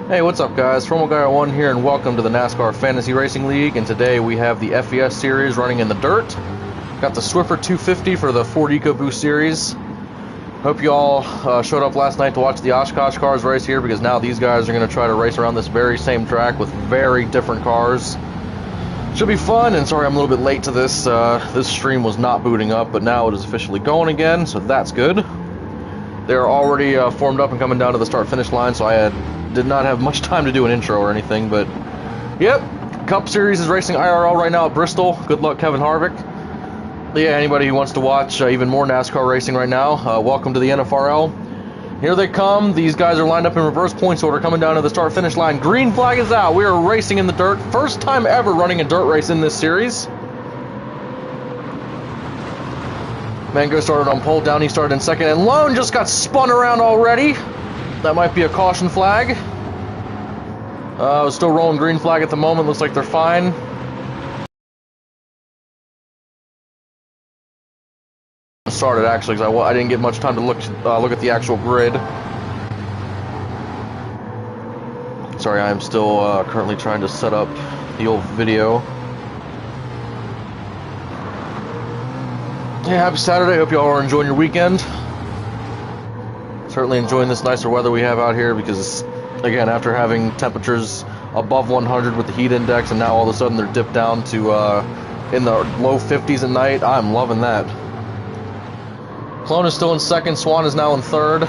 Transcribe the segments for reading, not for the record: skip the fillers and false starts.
Hey, what's up guys? FormalGuy1 here and welcome to the NASCAR Fantasy Racing League, and today we have the FES series running in the dirt. Got the Swiffer 250 for the Ford EcoBoost series. Hope you all showed up last night to watch the Oshkosh cars race here, because now these guys are going to try to race around this very same track with very different cars. Should be fun, and sorry I'm a little bit late to this. This stream was not booting up, but now it is officially going again, so that's good. They're already formed up and coming down to the start-finish line, so I did not have much time to do an intro or anything, but yep, Cup Series is racing IRL right now at Bristol. Good luck, Kevin Harvick. But yeah, anybody who wants to watch even more NASCAR racing right now, welcome to the NFRL. Here they come. These guys are lined up in reverse points order coming down to the start-finish line. Green flag is out. We are racing in the dirt. First time ever running a dirt race in this series. Mango started on pole, Downey started in second, and Lone just got spun around already. That might be a caution flag. Still rolling green flag at the moment. Looks like they're fine. Started actually because I didn't get much time to look at the actual grid. Sorry, I am still currently trying to set up the old video. Yeah, happy Saturday. Hope you all are enjoying your weekend. Certainly enjoying this nicer weather we have out here, because, again, after having temperatures above 100 with the heat index, and now all of a sudden they're dipped down to in the low 50s at night, I'm loving that. Clone is still in second. Swan is now in third.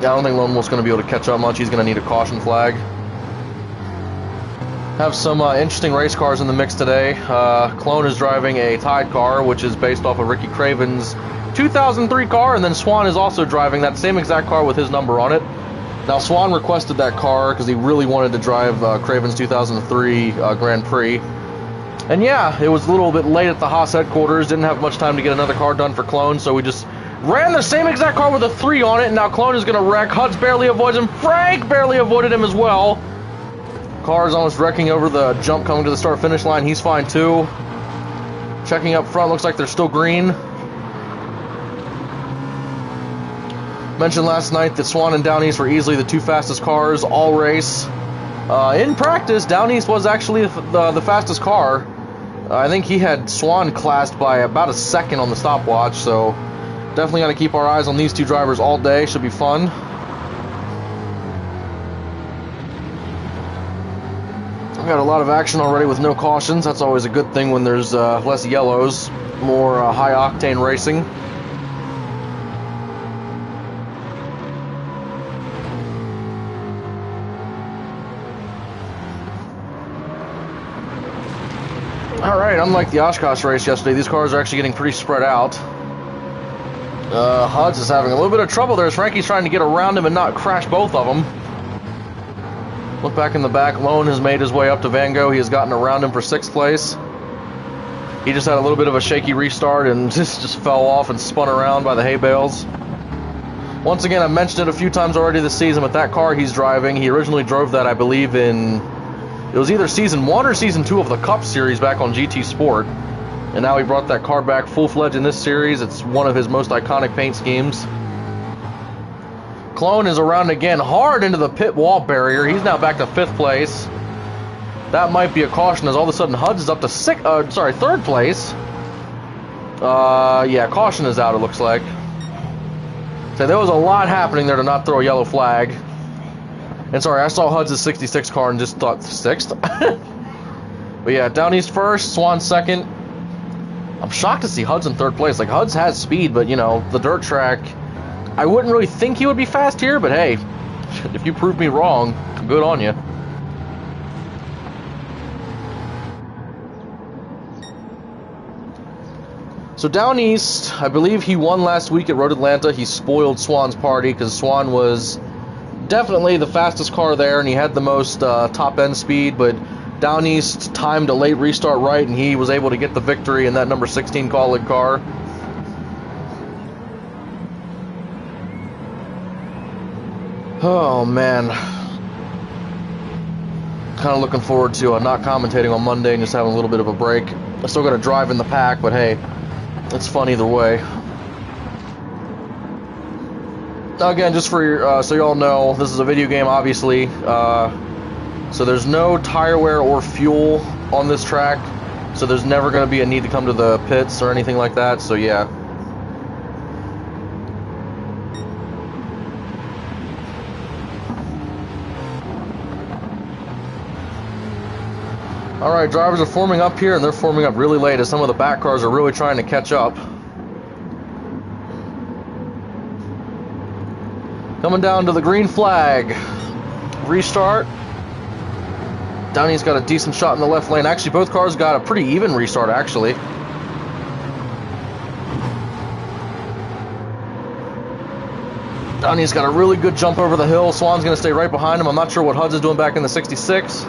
Yeah, I don't think Lone Wolf's going to be able to catch up much. He's going to need a caution flag. Have some interesting race cars in the mix today. Clone is driving a Tide car, which is based off of Ricky Craven's 2003 car, and then Swan is also driving that same exact car with his number on it. Now, Swan requested that car because he really wanted to drive Craven's 2003 Grand Prix. And yeah, it was a little bit late at the Haas headquarters. Didn't have much time to get another car done for Clone, so we just ran the same exact car with a 3 on it, and now Clone is going to wreck. Huds barely avoids him. Frank barely avoided him as well. Car is almost wrecking over the jump coming to the start-finish line. He's fine too. Checking up front, looks like they're still green. Mentioned last night that Swan and Downeast were easily the two fastest cars all race. In practice, Downeast was actually the fastest car. I think he had Swan classed by about a second on the stopwatch, so definitely got to keep our eyes on these two drivers all day. Should be fun. Got a lot of action already with no cautions. That's always a good thing when there's less yellows, more high-octane racing. Alright, unlike the Oshkosh race yesterday, these cars are actually getting pretty spread out. Huds is having a little bit of trouble there as Frankie's trying to get around him and not crash both of them. Look back in the back. Lone has made his way up to Van Gogh. He has gotten around him for 6th place. He just had a little bit of a shaky restart and just fell off and spun around by the hay bales. Once again, I've mentioned it a few times already this season, but that car he's driving, he originally drove that, I believe, in... It was either Season 1 or Season 2 of the Cup Series back on GT Sport. And now he brought that car back full-fledged in this series. It's one of his most iconic paint schemes. Clone is around again, hard into the pit wall barrier. He's now back to 5th place. That might be a caution, as all of a sudden Huds is up to 3rd place. Yeah, caution is out, it looks like. So there was a lot happening there to not throw a yellow flag. And sorry, I saw Huds' 66 car and just thought 6th. But yeah, Downeast first, Swan second. I'm shocked to see Huds in 3rd place. Like, Huds has speed, but, you know, the dirt track... I wouldn't really think he would be fast here, but hey, if you prove me wrong, good on you. So Downeast, I believe he won last week at Road Atlanta. He spoiled Swan's party because Swan was definitely the fastest car there, and he had the most top-end speed, but Downeast timed a late restart right, and he was able to get the victory in that number 16 Kaulig car. Oh, man. Kind of looking forward to not commentating on Monday and just having a little bit of a break. I still got to drive in the pack, but hey, it's fun either way. Now again, just for your, so you all know, this is a video game, obviously. So there's no tire wear or fuel on this track. So there's never going to be a need to come to the pits or anything like that. So yeah. Alright, drivers are forming up here, and they're forming up really late as some of the back cars are really trying to catch up. Coming down to the green flag. Restart. Downey's got a decent shot in the left lane. Actually, both cars got a pretty even restart, actually. Downey's got a really good jump over the hill. Swan's going to stay right behind him. I'm not sure what Huds is doing back in the 66.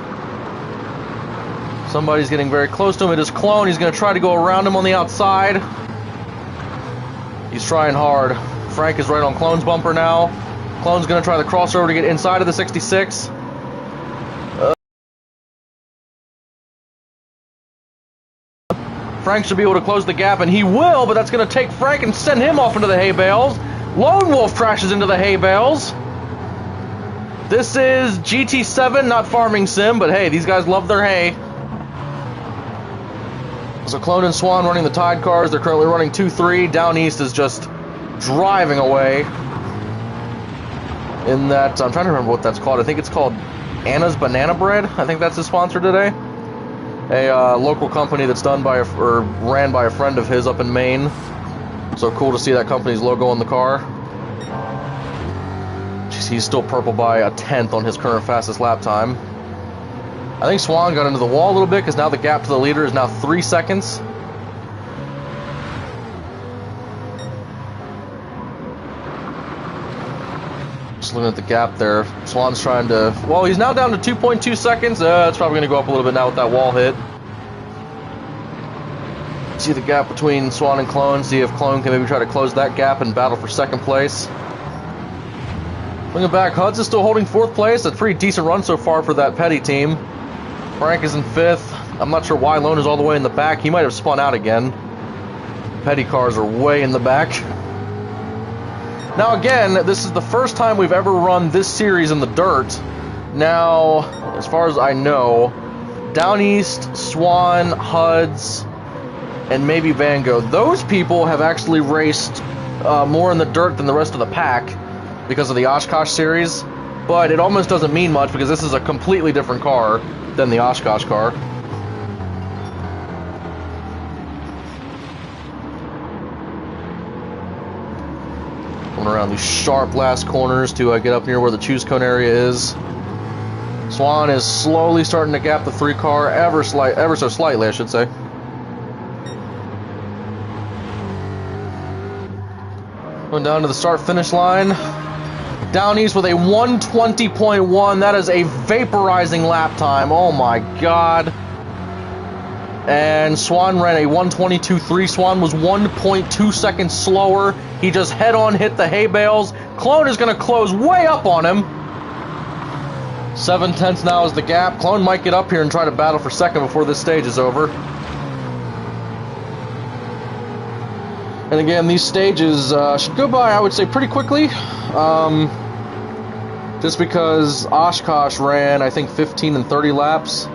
Somebody's getting very close to him. It is Clone. He's going to try to go around him on the outside. He's trying hard. Frank is right on Clone's bumper now. Clone's going to try the crossover to get inside of the 66. Frank should be able to close the gap, and he will, but that's going to take Frank and send him off into the hay bales. Lone Wolf crashes into the hay bales. This is GT7, not Farming Sim, but hey, these guys love their hay. So Clone and Swan running the Tide cars. They're currently running 2-3. Down East is just driving away. In that, I'm trying to remember what that's called. I think it's called Anna's Banana Bread. I think that's his sponsor today. A local company that's done by or ran by a friend of his up in Maine. So cool to see that company's logo on the car. Jeez, he's still purple by a tenth on his current fastest lap time. I think Swan got into the wall a little bit because now the gap to the leader is now 3 seconds. Just looking at the gap there. Swan's trying to... Well, he's now down to 2.2 seconds. It's probably going to go up a little bit now with that wall hit. See the gap between Swan and Clone. See if Clone can maybe try to close that gap and battle for second place. Looking back, Huds is still holding fourth place. A pretty decent run so far for that Petty team. Frank is in fifth. I'm not sure why Lone is all the way in the back. He might have spun out again. Petty cars are way in the back. Now again, this is the first time we've ever run this series in the dirt. Now, as far as I know, Down East, Swan, Huds, and maybe Van Gogh, those people have actually raced more in the dirt than the rest of the pack because of the Oshkosh series. But it almost doesn't mean much because this is a completely different car than the Oshkosh car. Going around these sharp last corners to get up near where the choose cone area is. Swan is slowly starting to gap the 3 car, ever so slightly, I should say. Going down to the start-finish line. Down East with a 120.1. That is a vaporizing lap time. Oh my god. And Swan ran a 122.3. Swan was 1.2 seconds slower. He just head-on hit the hay bales. Clone is going to close way up on him. 7 tenths now is the gap. Clone might get up here and try to battle for second before this stage is over. And again, these stages should go by, I would say, pretty quickly. Just because Oshkosh ran, I think, 15 and 30 laps.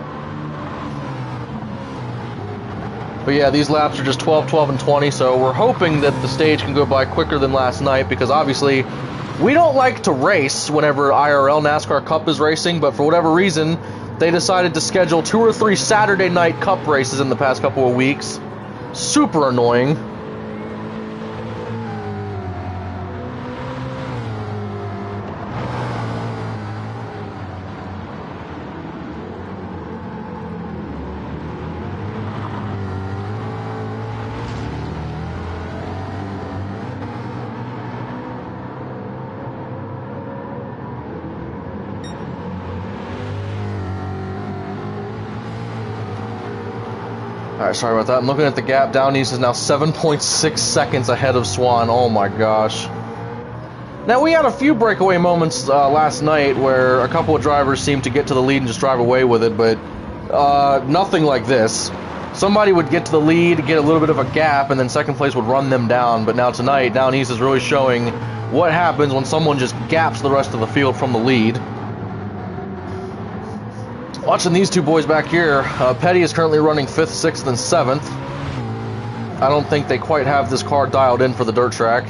But yeah, these laps are just 12, 12, and 20, so we're hoping that the stage can go by quicker than last night, because obviously we don't like to race whenever IRL NASCAR Cup is racing, but for whatever reason, they decided to schedule 2 or 3 Saturday night Cup races in the past couple of weeks. Super annoying. Alright, sorry about that. I'm looking at the gap. Down East is now 7.6 seconds ahead of Swan. Oh my gosh. Now, we had a few breakaway moments last night where a couple of drivers seemed to get to the lead and just drive away with it, but nothing like this. Somebody would get to the lead, get a little bit of a gap, and then second place would run them down. But now tonight, Down East is really showing what happens when someone just gaps the rest of the field from the lead. Watching these two boys back here, Petty is currently running 5th, 6th, and 7th. I don't think they quite have this car dialed in for the dirt track.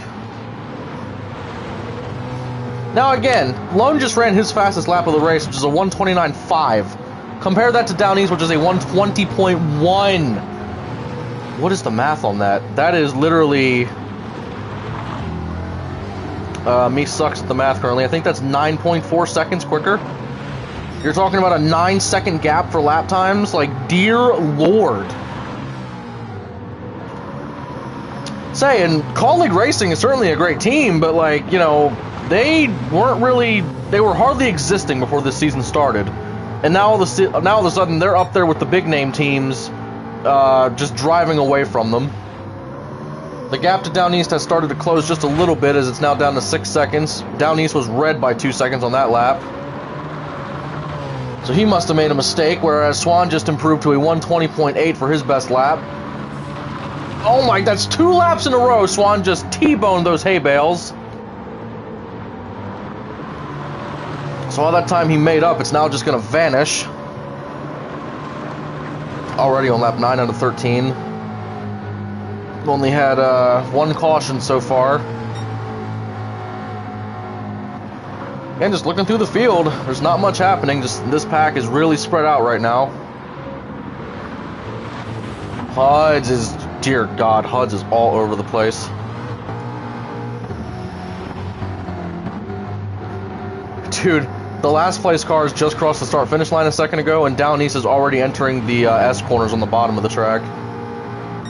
Now again, Lone just ran his fastest lap of the race, which is a 1:29.5. Compare that to Down East, which is a 1:20.1. What is the math on that? That is literally... me sucks at the math currently. I think that's 9.4 seconds quicker. You're talking about a 9-second gap for lap times? Like, dear Lord. Saying, Colleague Racing is certainly a great team, but, like, you know, they were hardly existing before this season started. And now all of a sudden, they're up there with the big name teams, just driving away from them. The gap to Down East has started to close just a little bit, as it's now down to 6 seconds. Down East was red by 2 seconds on that lap. So he must have made a mistake, whereas Swan just improved to a 1:20.8 for his best lap. Oh my, that's 2 laps in a row. Swan just T-boned those hay bales. So all that time he made up, it's now just going to vanish. Already on lap 9 out of 13. Only had 1 caution so far. And just looking through the field, there's not much happening. Just this pack is really spread out right now. Huds is, dear God, Huds is all over the place. Dude, the last place cars just crossed the start-finish line a second ago, and Down East is already entering the S corners on the bottom of the track.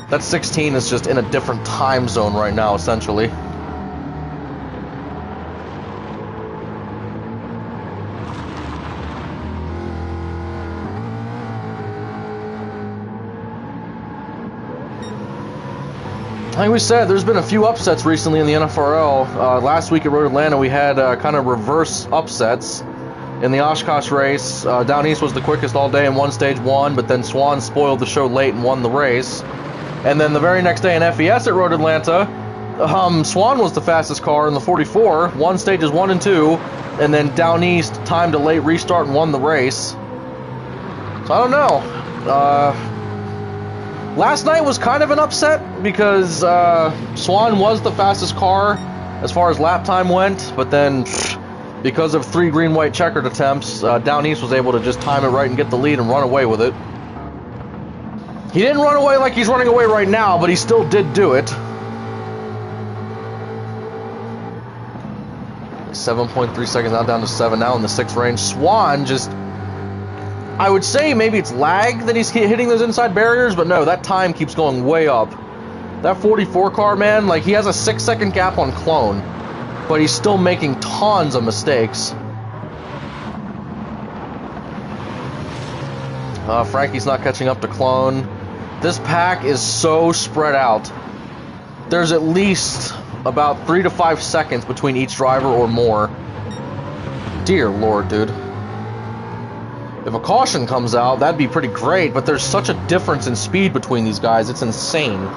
That 16 is just in a different time zone right now, essentially. Like we said, there's been a few upsets recently in the NFRL. Last week at Road Atlanta, we had kind of reverse upsets. In the Oshkosh race, Down East was the quickest all day and won stage 1, but then Swan spoiled the show late and won the race. And then the very next day in FES at Road Atlanta, Swan was the fastest car in the 44, won stages 1 and 2, and then Down East timed a late restart and won the race. So I don't know. Last night was kind of an upset because Swan was the fastest car as far as lap time went, but then because of 3 green-white checkered attempts, Down East was able to just time it right and get the lead and run away with it. He didn't run away like he's running away right now, but he still did do it. 7.3 seconds now, down to 7 now in the 6th range. Swan just... I would say maybe it's lag that he's hitting those inside barriers, but no, that time keeps going way up. That 44 car, man, like, he has a 6-second gap on Clone, but he's still making tons of mistakes. Frankie's not catching up to Clone. This pack is so spread out. There's at least about 3 to 5 seconds between each driver or more. Dear Lord, dude. If a caution comes out, that'd be pretty great, but there's such a difference in speed between these guys, it's insane.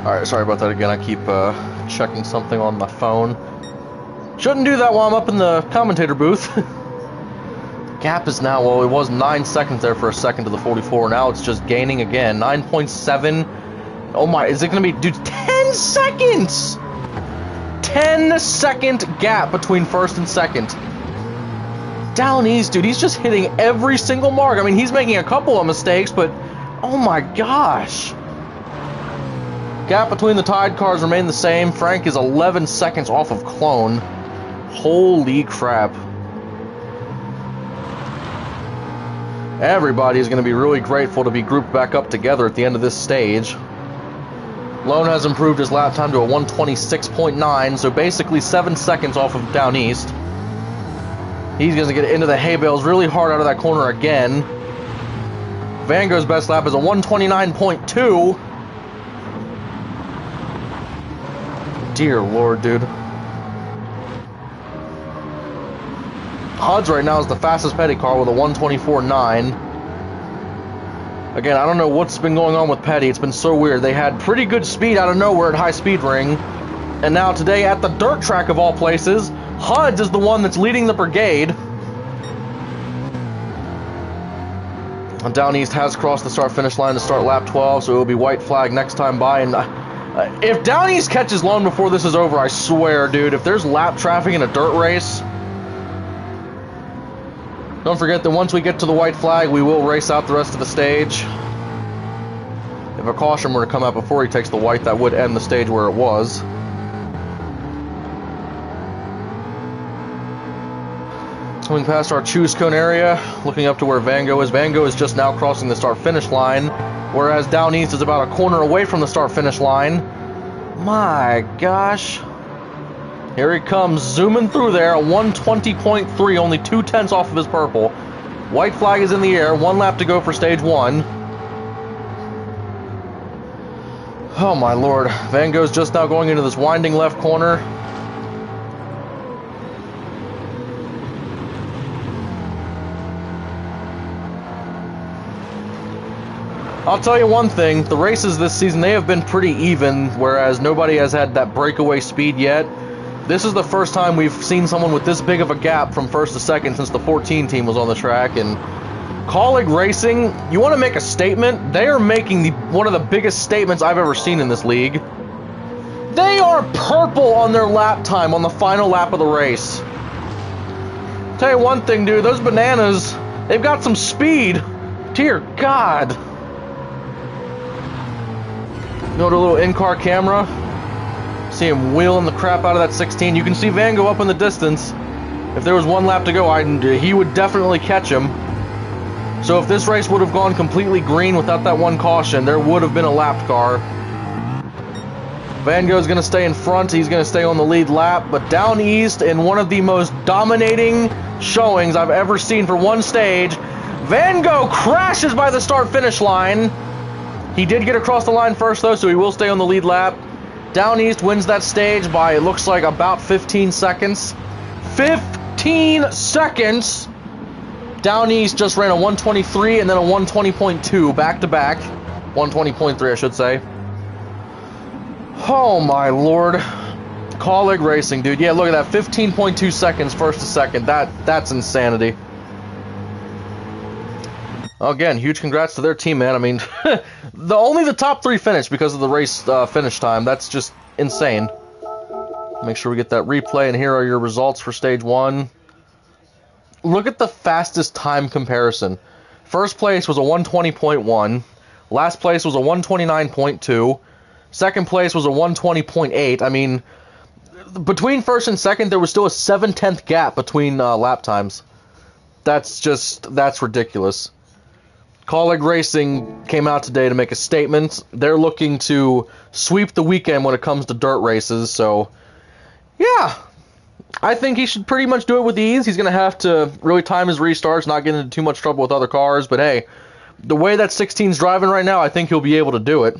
Alright, sorry about that again. I keep checking something on my phone. Shouldn't do that while I'm up in the commentator booth. Gap is now, well, it was 9 seconds there for a second to the 44. Now it's just gaining again. 9.7. Oh my, is it going to be, dude, 10 seconds! 10-second gap between first and second. Down East, dude, he's just hitting every single mark. I mean, he's making a couple of mistakes, but oh my gosh. Gap between the Tide cars remain the same. Frank is 11 seconds off of Clone. Holy crap. Everybody is going to be really grateful to be grouped back up together at the end of this stage. Lone has improved his lap time to a 126.9, so basically 7 seconds off of Down East. He's going to get into the hay bales really hard out of that corner again. Van Gogh's best lap is a 129.2. Dear Lord, dude. Hodge right now is the fastest Petty car with a 124.9. Again, I don't know what's been going on with Petty. It's been so weird. They had pretty good speed out of nowhere at High Speed Ring. And now today at the dirt track of all places, Hodge is the one that's leading the brigade. And Down East has crossed the start-finish line to start lap 12, so it will be white flag next time by. And if Down East catches Lone before this is over, I swear, dude, if there's lap traffic in a dirt race, don't forget that once we get to the white flag, we will race out the rest of the stage. If a caution were to come out before he takes the white, that would end the stage where it was. Coming past our choose cone area, looking up to where Van Gogh is. Van Gogh is just now crossing the start-finish line, whereas Down East is about a corner away from the start-finish line. My gosh. Here he comes, zooming through there, a 120.3, only 2/10 off of his purple. White flag is in the air, 1 lap to go for stage 1. Oh my lord. Van Gogh's just now going into this winding left corner. I'll tell you one thing, the races this season, they have been pretty even, whereas nobody has had that breakaway speed yet. This is the first time we've seen someone with this big of a gap from first to second since the 14 team was on the track. And Colleague Racing, you want to make a statement? They are making one of the biggest statements I've ever seen in this league. They are purple on their lap time on the final lap of the race. Tell you one thing, dude, those bananas, they've got some speed. Dear God. Go to a little in-car camera. See him wheeling the crap out of that 16. You can see Van Gogh up in the distance. If there was 1 lap to go, he would definitely catch him. So if this race would have gone completely green without that 1 caution, there would have been a lapped car. Van Gogh's going to stay in front. He's going to stay on the lead lap. But Down East, in one of the most dominating showings I've ever seen for one stage, Van Gogh crashes by the start-finish line. He did get across the line first, though, so he will stay on the lead lap. Down East wins that stage by, it looks like, about 15 seconds. 15 seconds! Down East just ran a 123 and then a 120.2 back-to-back. 120.3, I should say. Oh, my lord. Colleague Racing, dude. Yeah, look at that. 15.2 seconds first to second. That's insanity. Again, huge congrats to their team, man. I mean, only the top 3 finished because of the race finish time. That's just insane. Make sure we get that replay, and here are your results for stage 1. Look at the fastest time comparison. First place was a 120.1. Last place was a 129.2. Second place was a 120.8. I mean, between first and second, there was still a 7/10 gap between lap times. That's ridiculous. Colleague Racing came out today to make a statement. They're looking to sweep the weekend when it comes to dirt races, so yeah, I think he should pretty much do it with ease. He's going to have to really time his restarts, not get into too much trouble with other cars, but hey, the way that 16's driving right now, I think he'll be able to do it.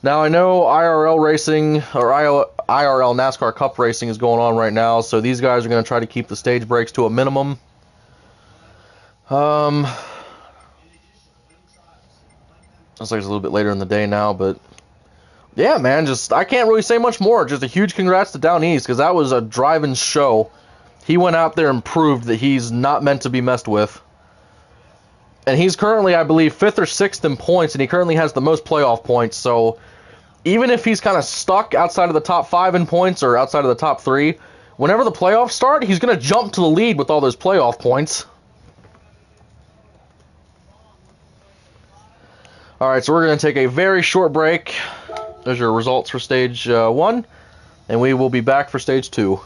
Now, I know IRL racing, or IRL NASCAR Cup racing is going on right now, so these guys are going to try to keep the stage breaks to a minimum. Looks like it's a little bit later in the day now, but yeah, man, I can't really say much more. Just a huge congrats to Down East, because that was a driving show. He went out there and proved that he's not meant to be messed with. And he's currently, I believe, 5th or 6th in points, and he currently has the most playoff points, so even if he's kind of stuck outside of the top 5 in points, or outside of the top 3, whenever the playoffs start, he's going to jump to the lead with all those playoff points. Alright, so we're going to take a very short break. There's your results for stage 1, and we will be back for stage 2.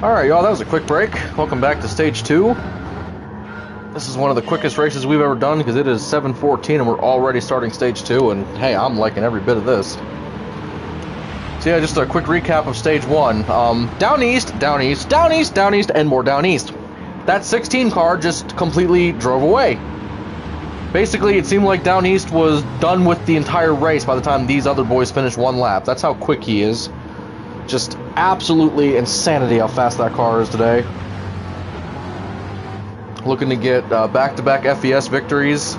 Alright, y'all, that was a quick break. Welcome back to Stage 2. This is one of the quickest races we've ever done because it is 7:14 and we're already starting Stage 2, and hey, I'm liking every bit of this. So yeah, just a quick recap of Stage 1. Down east, down east, down east, down east, and more down east. That 16 car just completely drove away. Basically, it seemed like down east was done with the entire race by the time these other boys finished one lap. That's how quick he is. Just absolutely insanity how fast that car is today. Looking to get back-to-back FES victories.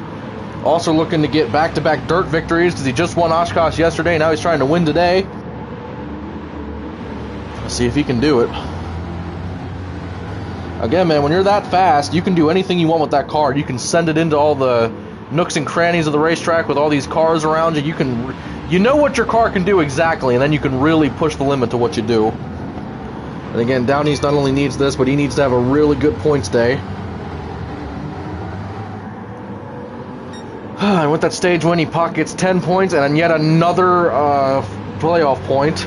Also looking to get back-to-back dirt victories because he just won Oshkosh yesterday. Now he's trying to win today. Let's see if he can do it. Again, man, when you're that fast, you can do anything you want with that car. You can send it into all the nooks and crannies of the racetrack with all these cars around you. You know what your car can do exactly, and then you can really push the limit to what you do. And again, Down East not only needs this, but he needs to have a really good points day. And with that stage win, he pockets 10 points and yet another playoff point.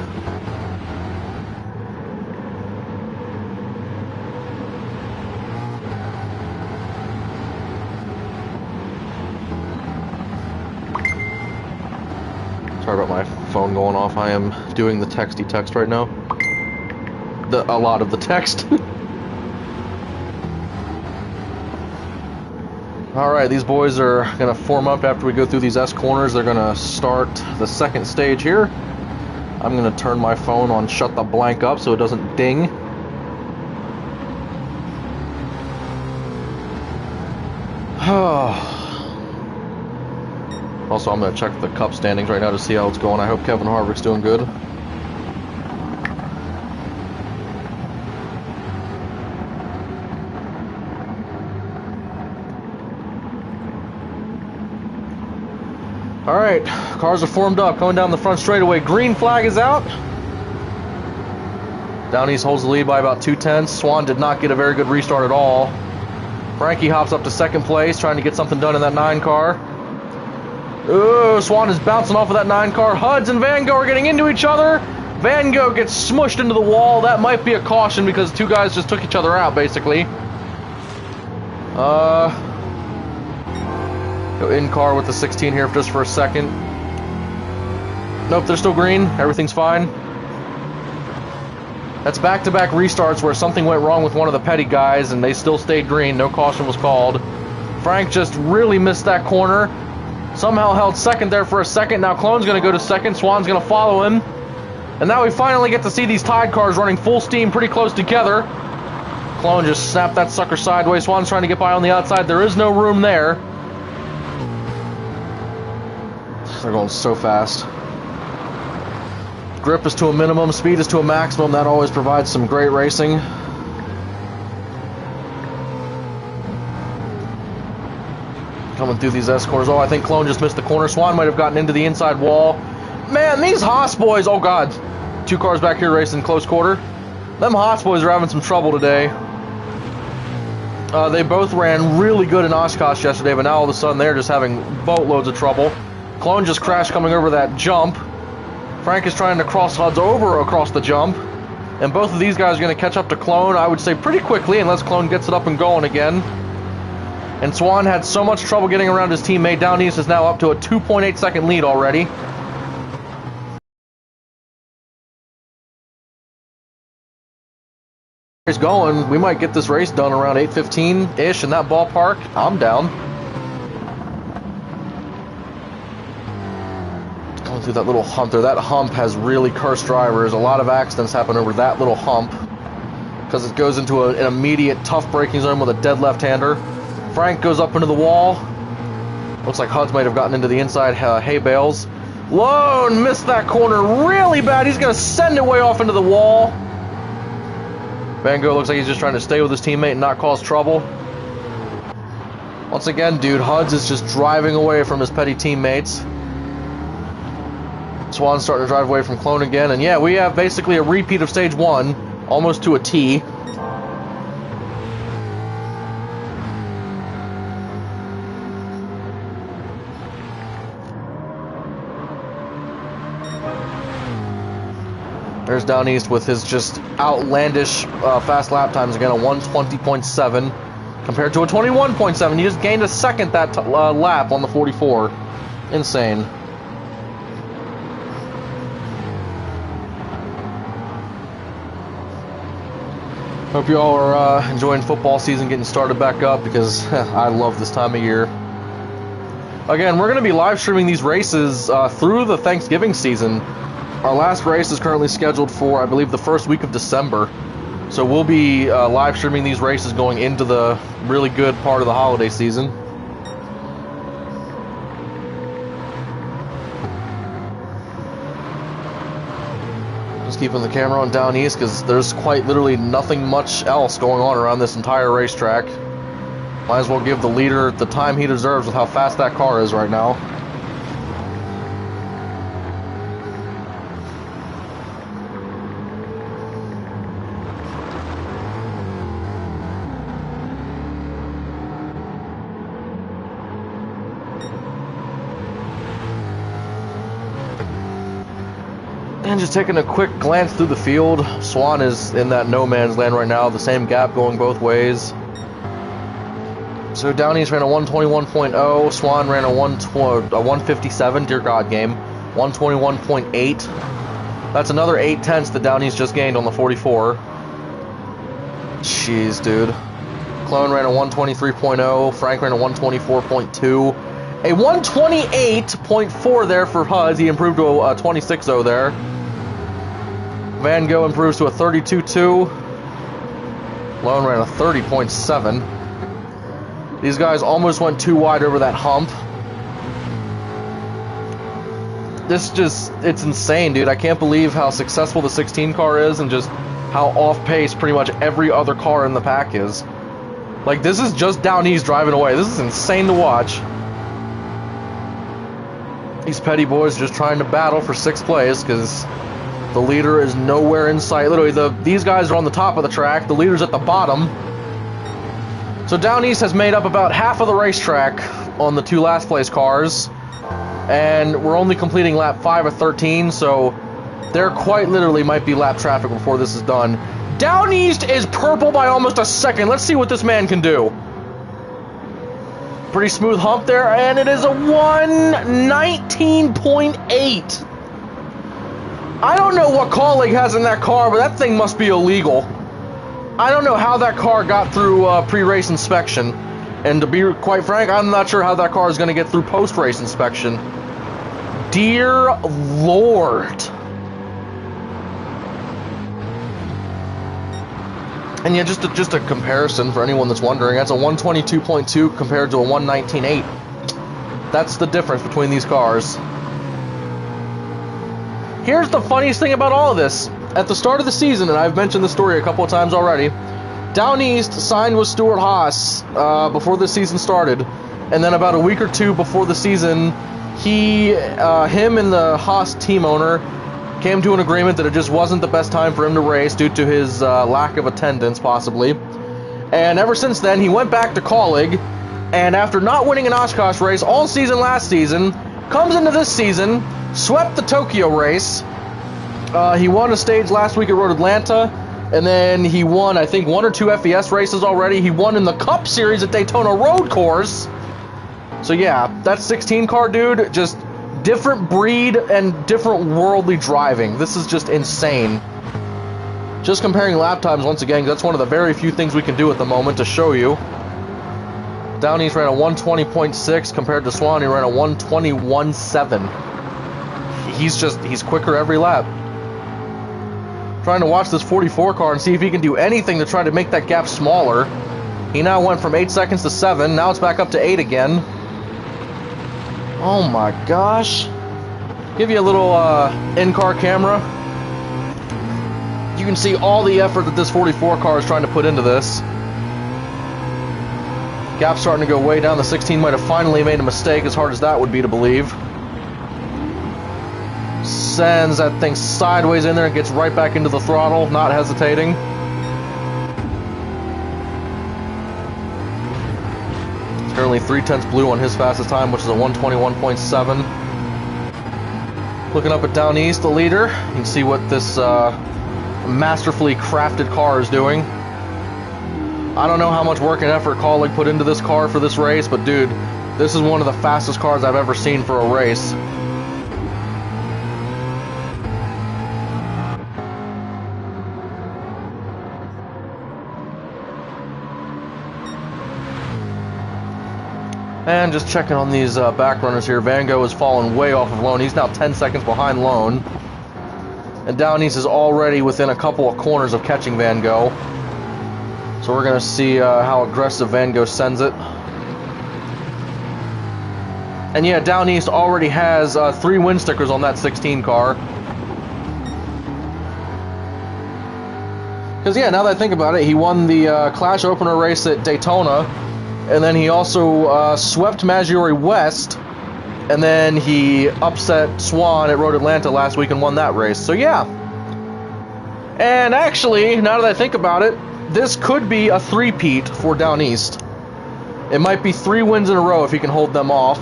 Sorry about my phone going off. I am doing the texty text right now. A lot of the text. Alright, these boys are going to form up after we go through these S corners. They're going to start the second stage here. I'm going to turn my phone on shut the blank up so it doesn't ding. Also, I'm going to check the cup standings right now to see how it's going. I hope Kevin Harvick's doing good. Alright, cars are formed up, going down the front straightaway. Green flag is out. Down East holds the lead by about 2/10. Swan did not get a very good restart at all. Frankie hops up to second place, trying to get something done in that 9 car. Ooh, Swan is bouncing off of that 9 car. Huds and Van Gogh are getting into each other. Van Gogh gets smushed into the wall. That might be a caution because 2 guys just took each other out, basically. Go in car with the 16 here just for a second. Nope, they're still green. Everything's fine. That's back-to-back restarts where something went wrong with one of the petty guys and they still stayed green. No caution was called. Frank just really missed that corner. Somehow held second there for a second. Now Clone's going to go to second. Swan's going to follow him. And now we finally get to see these Tide cars running full steam pretty close together. Clone just snapped that sucker sideways. Swan's trying to get by on the outside. There is no room there. They're going so fast. Grip is to a minimum, speed is to a maximum. That always provides some great racing. Coming through these S corners. Oh, I think Clone just missed the corner. Swan might have gotten into the inside wall. Man, these Haas boys, oh god. 2 cars back here racing close quarter. Them Haas boys are having some trouble today. They both ran really good in Oshkosh yesterday, but now all of a sudden they're just having boatloads of trouble. Clone just crashed coming over that jump. Frank is trying to cross Huds over across the jump. And both of these guys are going to catch up to Clone, I would say, pretty quickly, unless Clone gets it up and going again. And Swan had so much trouble getting around his teammate. Down East is now up to a 2.8 second lead already. He's going. We might get this race done around 8:15-ish in that ballpark. I'm down. Going through that little hump there. That hump has really cursed drivers. A lot of accidents happen over that little hump because it goes into an immediate tough braking zone with a dead left-hander. Frank goes up into the wall. Looks like Huds might have gotten into the inside hay bales. Lone missed that corner really bad. He's going to send it way off into the wall. Van Gogh looks like he's just trying to stay with his teammate and not cause trouble. Once again, dude, Huds is just driving away from his petty teammates. Swan's starting to drive away from Clone again. And yeah, we have basically a repeat of stage 1, almost to a T. There's Down East with his just outlandish fast lap times again, a 120.7 compared to a 21.7. He just gained a second that lap on the 44. Insane. Hope you all are enjoying football season getting started back up, because I love this time of year. Again, we're going to be live streaming these races through the Thanksgiving season. Our last race is currently scheduled for, I believe, the first week of December. So we'll be live streaming these races going into the really good part of the holiday season. Just keeping the camera on Down East, because there's quite literally nothing much else going on around this entire racetrack. Might as well give the leader the time he deserves with how fast that car is right now. And just taking a quick glance through the field, Swan is in that no man's land right now, the same gap going both ways. So Down East ran a 121.0, Swan ran a 157, dear God game, 121.8. That's another 8/10 that Down East just gained on the 44. Jeez, dude. Clone ran a 123.0, Frank ran a 124.2. A 128.4 there for Huz, he improved to a 26.0 there. Van Gogh improves to a 32.2. Lone ran a 30.7. These guys almost went too wide over that hump. It's insane, dude. I can't believe how successful the 16 car is and just how off-pace pretty much every other car in the pack is. Like, this is just Down East driving away. This is insane to watch. These petty boys just trying to battle for 6th place because the leader is nowhere in sight. Literally, these guys are on the top of the track. The leader's at the bottom. So Down East has made up about half of the racetrack on the 2 last place cars. And we're only completing lap 5 of 13, so there quite literally might be lap traffic before this is done. Down East is purple by almost a second. Let's see what this man can do. Pretty smooth hump there, and it is a 119.8. I don't know what colleague has in that car, but that thing must be illegal. I don't know how that car got through pre-race inspection. And to be quite frank, I'm not sure how that car is going to get through post-race inspection. Dear Lord. And yeah, just a comparison for anyone that's wondering, that's a 122.2 compared to a 119.8. That's the difference between these cars. Here's the funniest thing about all of this. At the start of the season, and I've mentioned this story a couple of times already, Down East signed with Stuart Haas before the season started, and then about a week or two before the season, him and the Haas team owner came to an agreement that it just wasn't the best time for him to race due to his lack of attendance, possibly. And ever since then, he went back to Colleague, and after not winning an Oshkosh race all season last season, comes into this season, swept the Tokyo race. He won a stage last week at Road Atlanta, and then he won, I think, 1 or 2 FES races already. He won in the Cup Series at Daytona Road Course. So yeah, that 16 car dude, just different breed and different worldly driving. This is just insane. Just comparing lap times once again, that's one of the very few things we can do at the moment to show you. Down East ran a 120.6 compared to Swan, he ran a 121.7. He's quicker every lap. Trying to watch this 44 car and see if he can do anything to try to make that gap smaller. He now went from 8 seconds to 7. Now it's back up to 8 again. Oh my gosh. Give you a little in-car camera. You can see all the effort that this 44 car is trying to put into this. Gap's starting to go way down. The 16 might have finally made a mistake, as hard as that would be to believe. Sends that thing sideways in there and gets right back into the throttle, not hesitating. It's currently 3/10 blue on his fastest time, which is a 121.7. Looking up at Down East, the leader. You can see what this masterfully crafted car is doing. I don't know how much work and effort Colleague put into this car for this race, but dude, this is one of the fastest cars I've ever seen for a race. And just checking on these back runners here. Van Gogh has fallen way off of Lone. He's now 10 seconds behind Lone. And Down East is already within a couple of corners of catching Van Gogh. So we're going to see how aggressive Van Gogh sends it. And yeah, Down East already has 3 win stickers on that 16 car. Because yeah, now that I think about it, he won the Clash opener race at Daytona. And then he also swept Maggiore West, and then he upset Swan at Road Atlanta last week and won that race. So yeah. And actually, now that I think about it, this could be a three-peat for Down East. It might be 3 wins in a row if he can hold them off.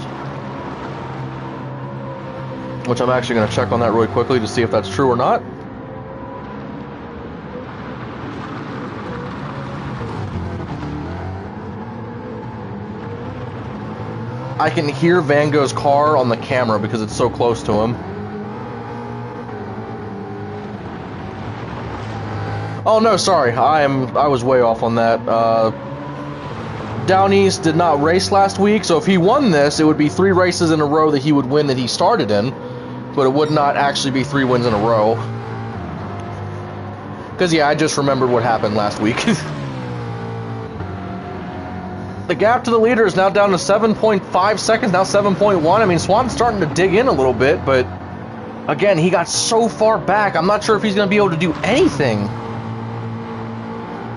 Which I'm actually going to check on that really quickly to see if that's true or not. I can hear Van Gogh's car on the camera because it's so close to him. Oh no, sorry, I was way off on that. Down East did not race last week, so if he won this, it would be 3 races in a row that he would win that he started in, but it would not actually be 3 wins in a row. Because yeah, I just remembered what happened last week. The gap to the leader is now down to 7.5 seconds, now 7.1. I mean, Swan's starting to dig in a little bit, but again, he got so far back, I'm not sure if he's going to be able to do anything.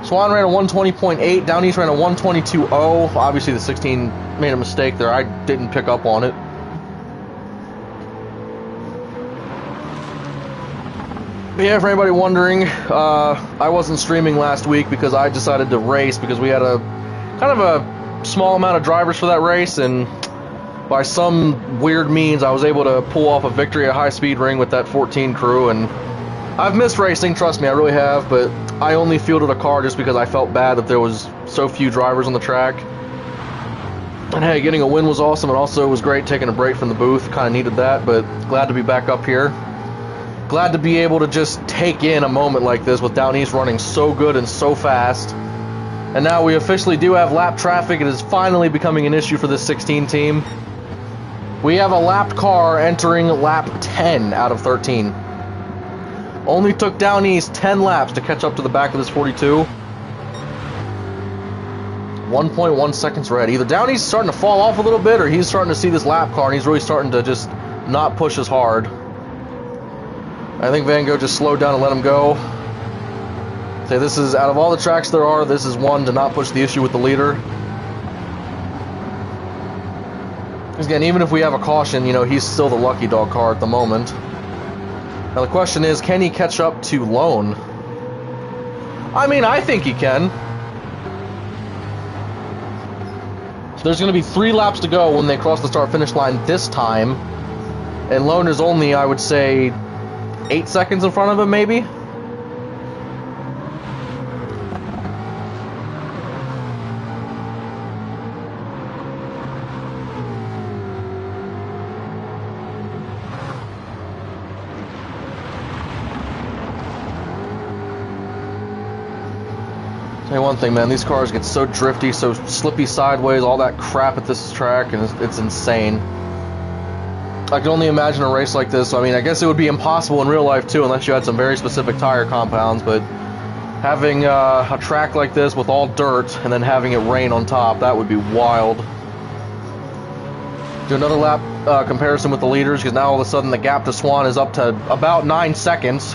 Swan ran a 120.8, Down East ran a 122.0. Obviously, the 16 made a mistake there. I didn't pick up on it. But yeah, for anybody wondering, I wasn't streaming last week because I decided to race because we had a kind of a small amount of drivers for that race, and by some weird means I was able to pull off a victory at High Speed Ring with that 14 crew. And I've missed racing, trust me, I really have, but I only fielded a car just because I felt bad that there was so few drivers on the track. And hey, getting a win was awesome, and also it was great taking a break from the booth, kind of needed that, but glad to be back up here. Glad to be able to just take in a moment like this with Down East running so good and so fast. And now we officially do have lap traffic. It is finally becoming an issue for this 16 team. We have a lapped car entering lap 10 out of 13. Only took Down East 10 laps to catch up to the back of this 42. 1.1 seconds red. Either Down East is starting to fall off a little bit, or he's starting to see this lap car and he's really starting to just not push as hard. I think Van Gogh just slowed down and let him go. Say this is, out of all the tracks there are, this is one to not push the issue with the leader. Because again, even if we have a caution, you know, he's still the lucky dog car at the moment. Now the question is, can he catch up to Lone? I mean, I think he can. So there's going to be 3 laps to go when they cross the start-finish line this time. And Lone is only, I would say, 8 seconds in front of him, maybe? Tell you one thing, man, these cars get so drifty, so slippy sideways, all that crap at this track, and it's insane. I can only imagine a race like this. I mean, I guess it would be impossible in real life too, unless you had some very specific tire compounds, but having a track like this with all dirt and then having it rain on top, that would be wild. Do another lap comparison with the leaders, because now all of a sudden the gap to Swan is up to about 9 seconds.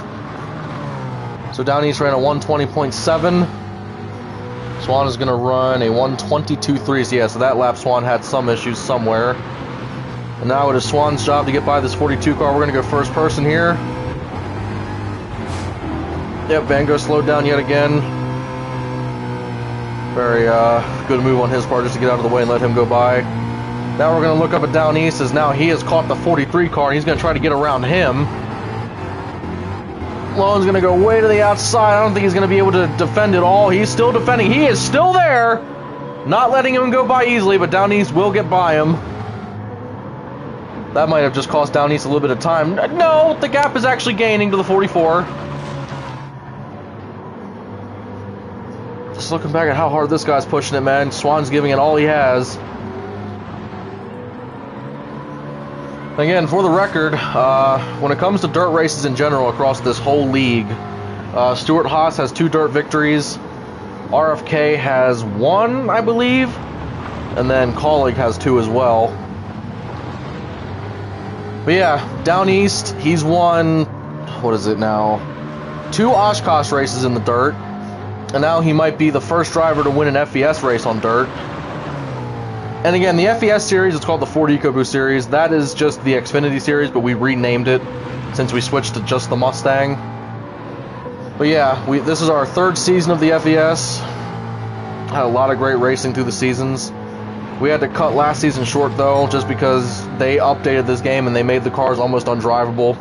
So Down East ran a 120.7. Swan is going to run a 122.3. So yeah, so that lap Swan had some issues somewhere. And now it is Swan's job to get by this 42 car. We're going to go first person here. Yep, Van Gogh slowed down yet again. Very good move on his part just to get out of the way and let him go by. Now we're going to look up at Down East as now he has caught the 43 car and he's going to try to get around him. Lone's going to go way to the outside. I don't think he's going to be able to defend it all. He's still defending. He is still there. Not letting him go by easily, but Down East will get by him. That might have just cost Down East a little bit of time. No, the gap is actually gaining to the 44. Just looking back at how hard this guy's pushing it, man. Swan's giving it all he has. Again, for the record, when it comes to dirt races in general across this whole league, Stuart Haas has 2 dirt victories, RFK has 1, I believe, and then Colleague has 2 as well. But yeah, Down East, he's won, what is it now, 2 Oshkosh races in the dirt, and now he might be the first driver to win an FES race on dirt. And again, the FES series, it's called the Ford EcoBoost series. That is just the Xfinity series, but we renamed it since we switched to just the Mustang. But yeah, this is our 3rd season of the FES. Had a lot of great racing through the seasons. We had to cut last season short though, just because they updated this game and they made the cars almost undrivable.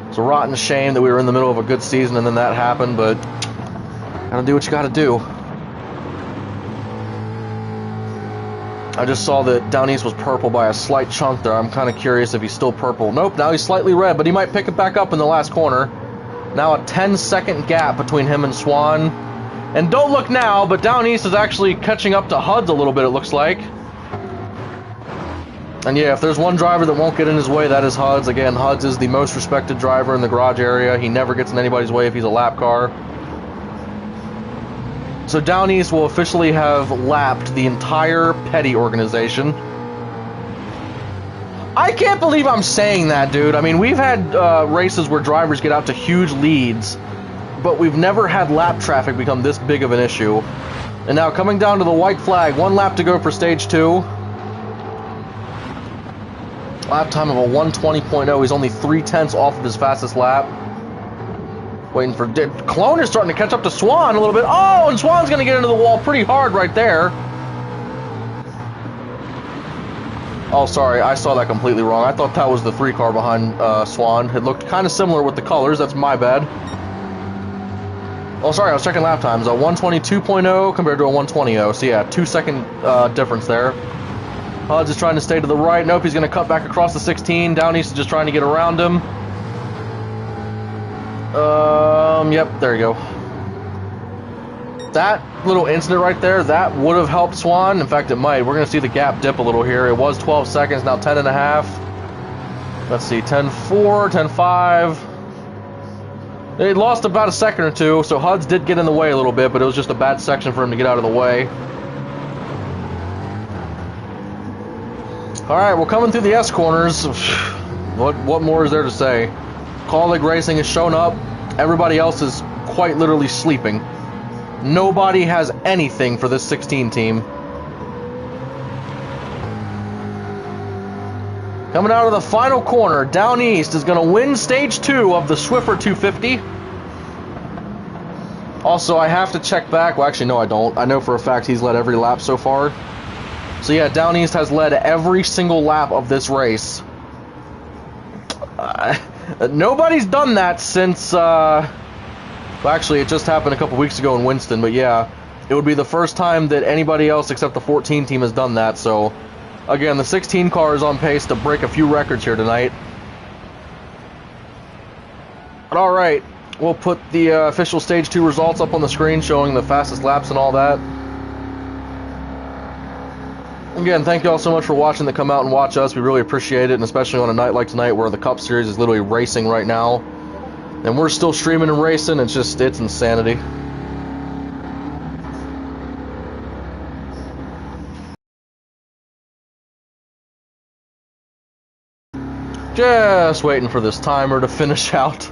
It's a rotten shame that we were in the middle of a good season and then that happened, but gotta do what you gotta do. I just saw that Down East was purple by a slight chunk there. I'm kind of curious if he's still purple. Nope, now he's slightly red, but he might pick it back up in the last corner. Now a 10-second gap between him and Swan. And don't look now, but Down East is actually catching up to Huds a little bit, it looks like. And yeah, if there's one driver that won't get in his way, that is Huds. Again, Huds is the most respected driver in the garage area. He never gets in anybody's way if he's a lap car. So Down East will officially have lapped the entire Petty organization. I can't believe I'm saying that, dude. I mean, we've had races where drivers get out to huge leads, but we've never had lap traffic become this big of an issue. And now coming down to the white flag, 1 lap to go for stage 2. Lap time of a 1:20.0. He's only 0.3 off of his fastest lap. Waiting for... Clone is starting to catch up to Swan a little bit. Oh, and Swan's going to get into the wall pretty hard right there. Oh, sorry. I saw that completely wrong. I thought that was the 3 car behind Swan. It looked kind of similar with the colors. That's my bad. Oh, sorry. I was checking lap times. A 1:22.0 compared to a 1:20.0. So, yeah, 2-second difference there. Huds is trying to stay to the right. Nope, he's going to cut back across the 16. Down East is just trying to get around him. Yep, there you go. That little incident right there, that would have helped Swan. In fact, it might. We're going to see the gap dip a little here. It was 12 seconds, now 10.5. Let's see, 10.4, 10.5. They lost about a second or two, so Huds did get in the way a little bit, but it was just a bad section for him to get out of the way. Alright, we're coming through the S corners. What more is there to say? Colleague Racing has shown up. Everybody else is quite literally sleeping. Nobody has anything for this 16 team. Coming out of the final corner, Down East is going to win stage 2 of the Swiffer 250. Also, I have to check back. Well, actually, no, I don't. I know for a fact he's led every lap so far. So yeah, Down East has led every single lap of this race. Nobody's done that since, well, actually, it just happened a couple weeks ago in Winston, but yeah, it would be the first time that anybody else except the 14 team has done that, so, again, the 16 car is on pace to break a few records here tonight. But alright, we'll put the official Stage 2 results up on the screen showing the fastest laps and all that. Again, thank you all so much for watching to come out and watch us. We really appreciate it, and especially on a night like tonight where the Cup Series is literally racing right now. And we're still streaming and racing. It's just, it's insanity. Just waiting for this timer to finish out.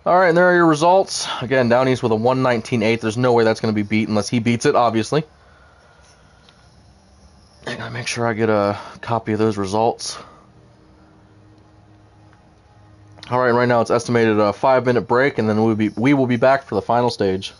All right, and there are your results. Again, Down East with a 1:19.8. There's no way that's going to be beat unless he beats it, obviously. I gotta make sure I get a copy of those results. All right, right now it's estimated a 5-minute break, and then we will be back for the final stage.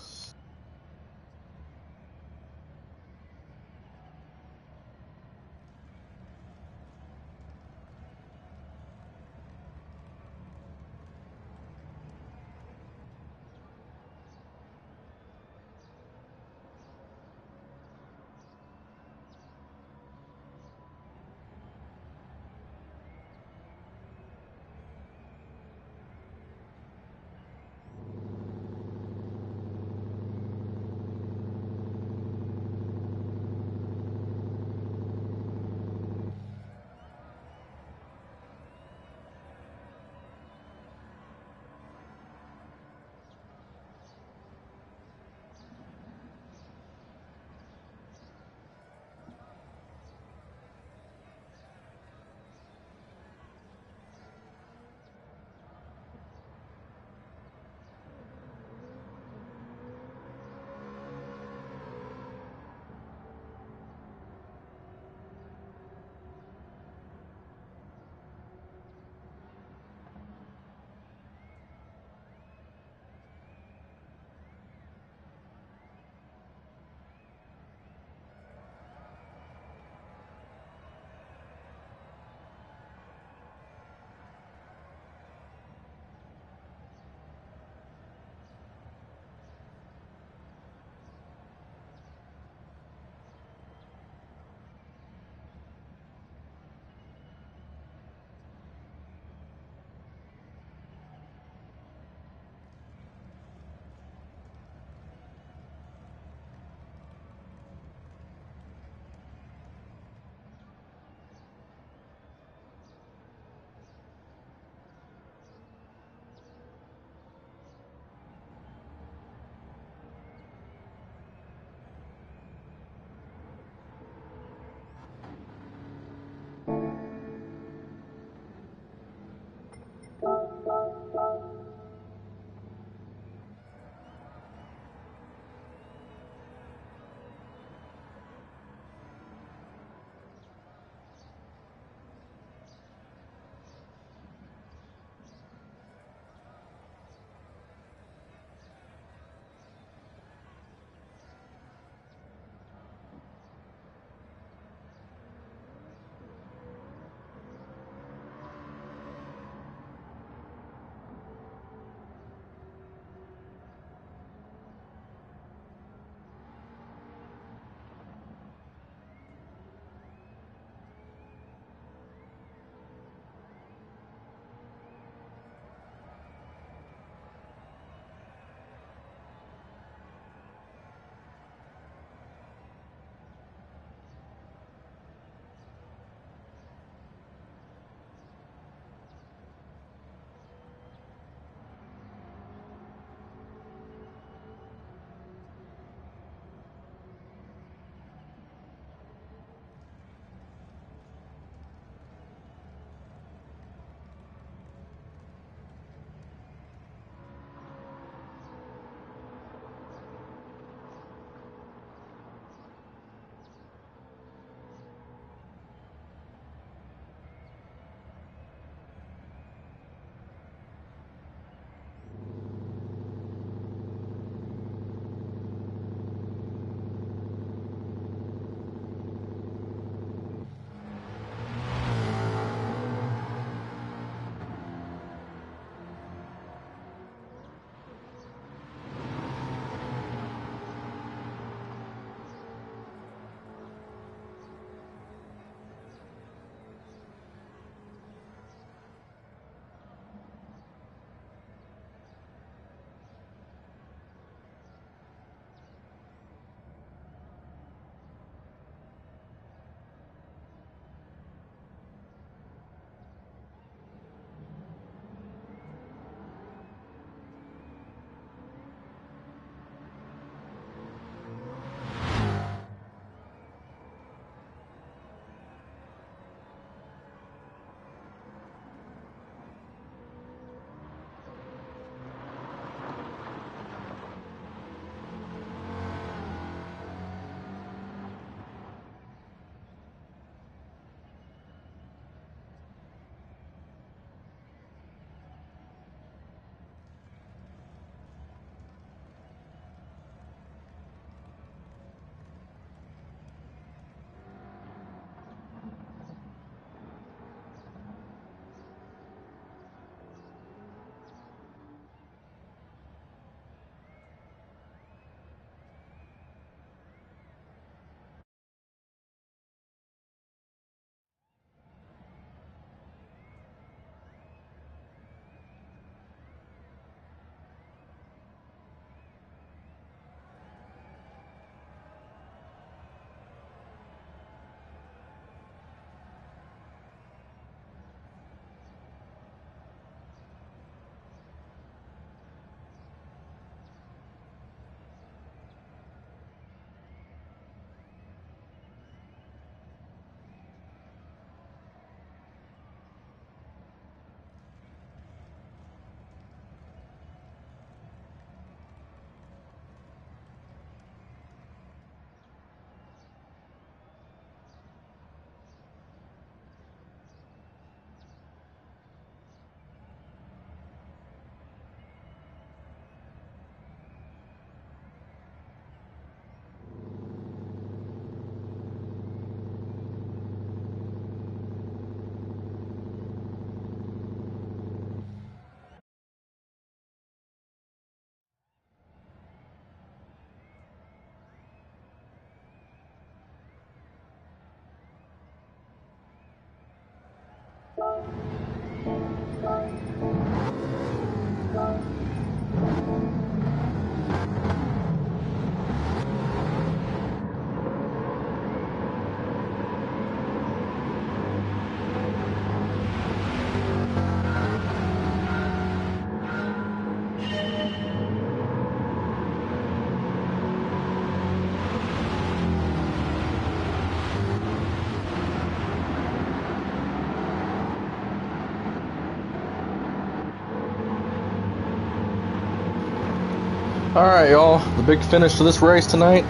Alright, y'all, the big finish to this race tonight.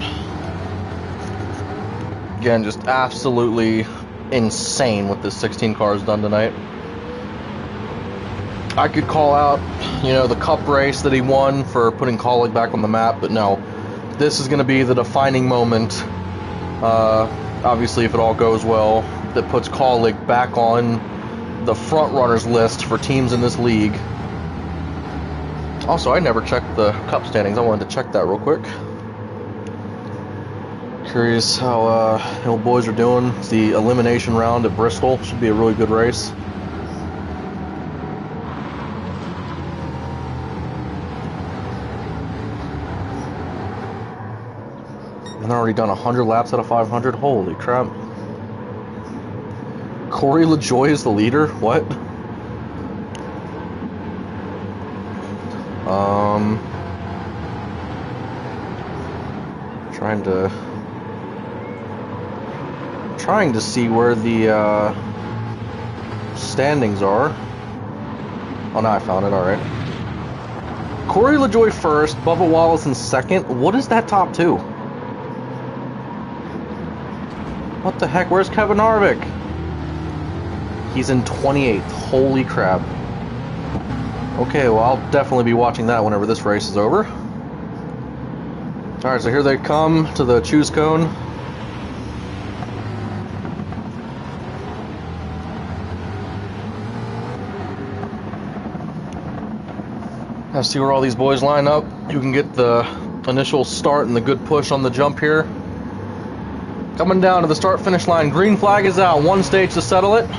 Again, just absolutely insane what this 16 car has done tonight. I could call out, the cup race that he won for putting Kaulig back on the map, but no. This is going to be the defining moment, obviously if it all goes well, that puts Kaulig back on the front runners list for teams in this league. Also, I never checked the cup standings. I wanted to check that real quick. Curious how the boys are doing. It's the elimination round at Bristol. Should be a really good race. And they're already done 100 laps out of 500. Holy crap. Corey LaJoie is the leader? What? Trying to see where the standings are. Oh, no, I found it. All right. Corey LaJoie first, Bubba Wallace in second. What is that top two? What the heck? Where's Kevin Harvick? He's in 28th. Holy crap. Okay, well, I'll definitely be watching that whenever this race is over. Alright, so here they come to the choose cone. Let's see where all these boys line up. You can get the initial start and the good push on the jump here. Coming down to the start-finish line. Green flag is out. One stage to settle it.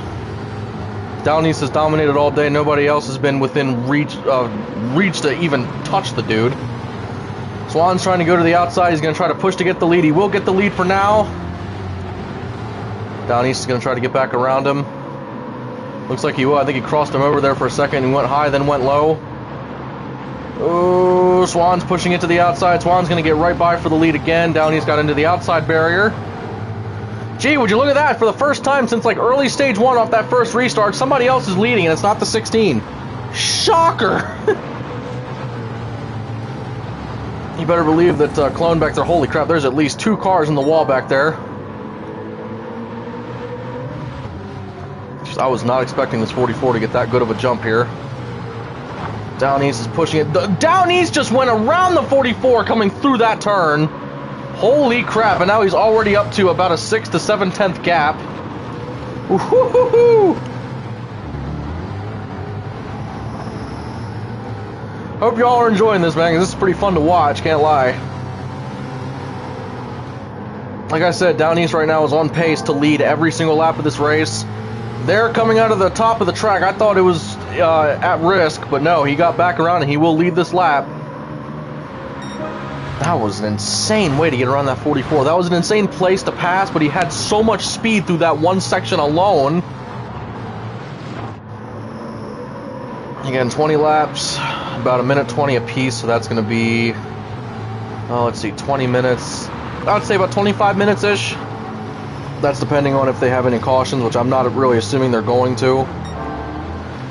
Down East has dominated all day. Nobody else has been within reach to even touch the dude. Swan's trying to go to the outside. He's going to try to push to get the lead. He will get the lead for now. Down East is going to try to get back around him. Looks like he will. I think he crossed him over there for a second. He went high, then went low. Oh, Swan's pushing it to the outside. Swan's going to get right by for the lead again. Down East got into the outside barrier. Gee, would you look at that? For the first time since like early stage 1 off that first restart, somebody else is leading and it's not the 16. Shocker! You better believe that Clone back there, holy crap, there's at least 2 cars in the wall back there. I was not expecting this 44 to get that good of a jump here. Down East is pushing it. Down East just went around the 44 coming through that turn. Holy crap, and now he's already up to about a 6 to 7/10 gap. Woo-hoo-hoo-hoo! Hope y'all are enjoying this, man, 'cause this is pretty fun to watch, can't lie. Like I said, Down East right now is on pace to lead every single lap of this race. They're coming out of the top of the track. I thought it was at risk, but no, he got back around and he will lead this lap. That was an insane way to get around that 44. That was an insane place to pass, but he had so much speed through that one section alone. Again, 20 laps, about 1:20 apiece, so that's going to be, let's see, 20 minutes. I would say about 25 minutes-ish. That's depending on if they have any cautions, which I'm not really assuming they're going to.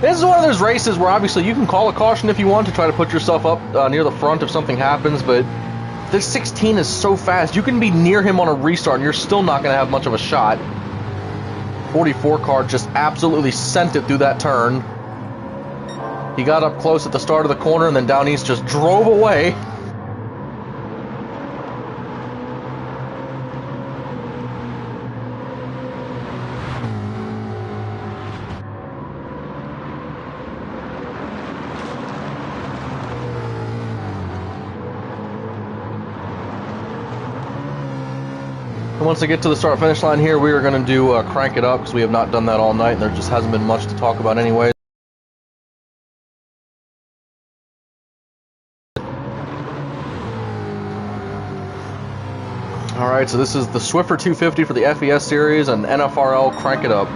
This is one of those races where obviously you can call a caution if you want to try to put yourself up near the front if something happens, but this 16 is so fast. You can be near him on a restart and you're still not going to have much of a shot. 44 car just absolutely sent it through that turn. He got up close at the start of the corner and then Down East just drove away. Once I get to the start-finish line here, we are going to do crank it up because we have not done that all night and there just hasn't been much to talk about anyway. Alright, so this is the Swiffer 250 for the FES series and NFRL crank it up.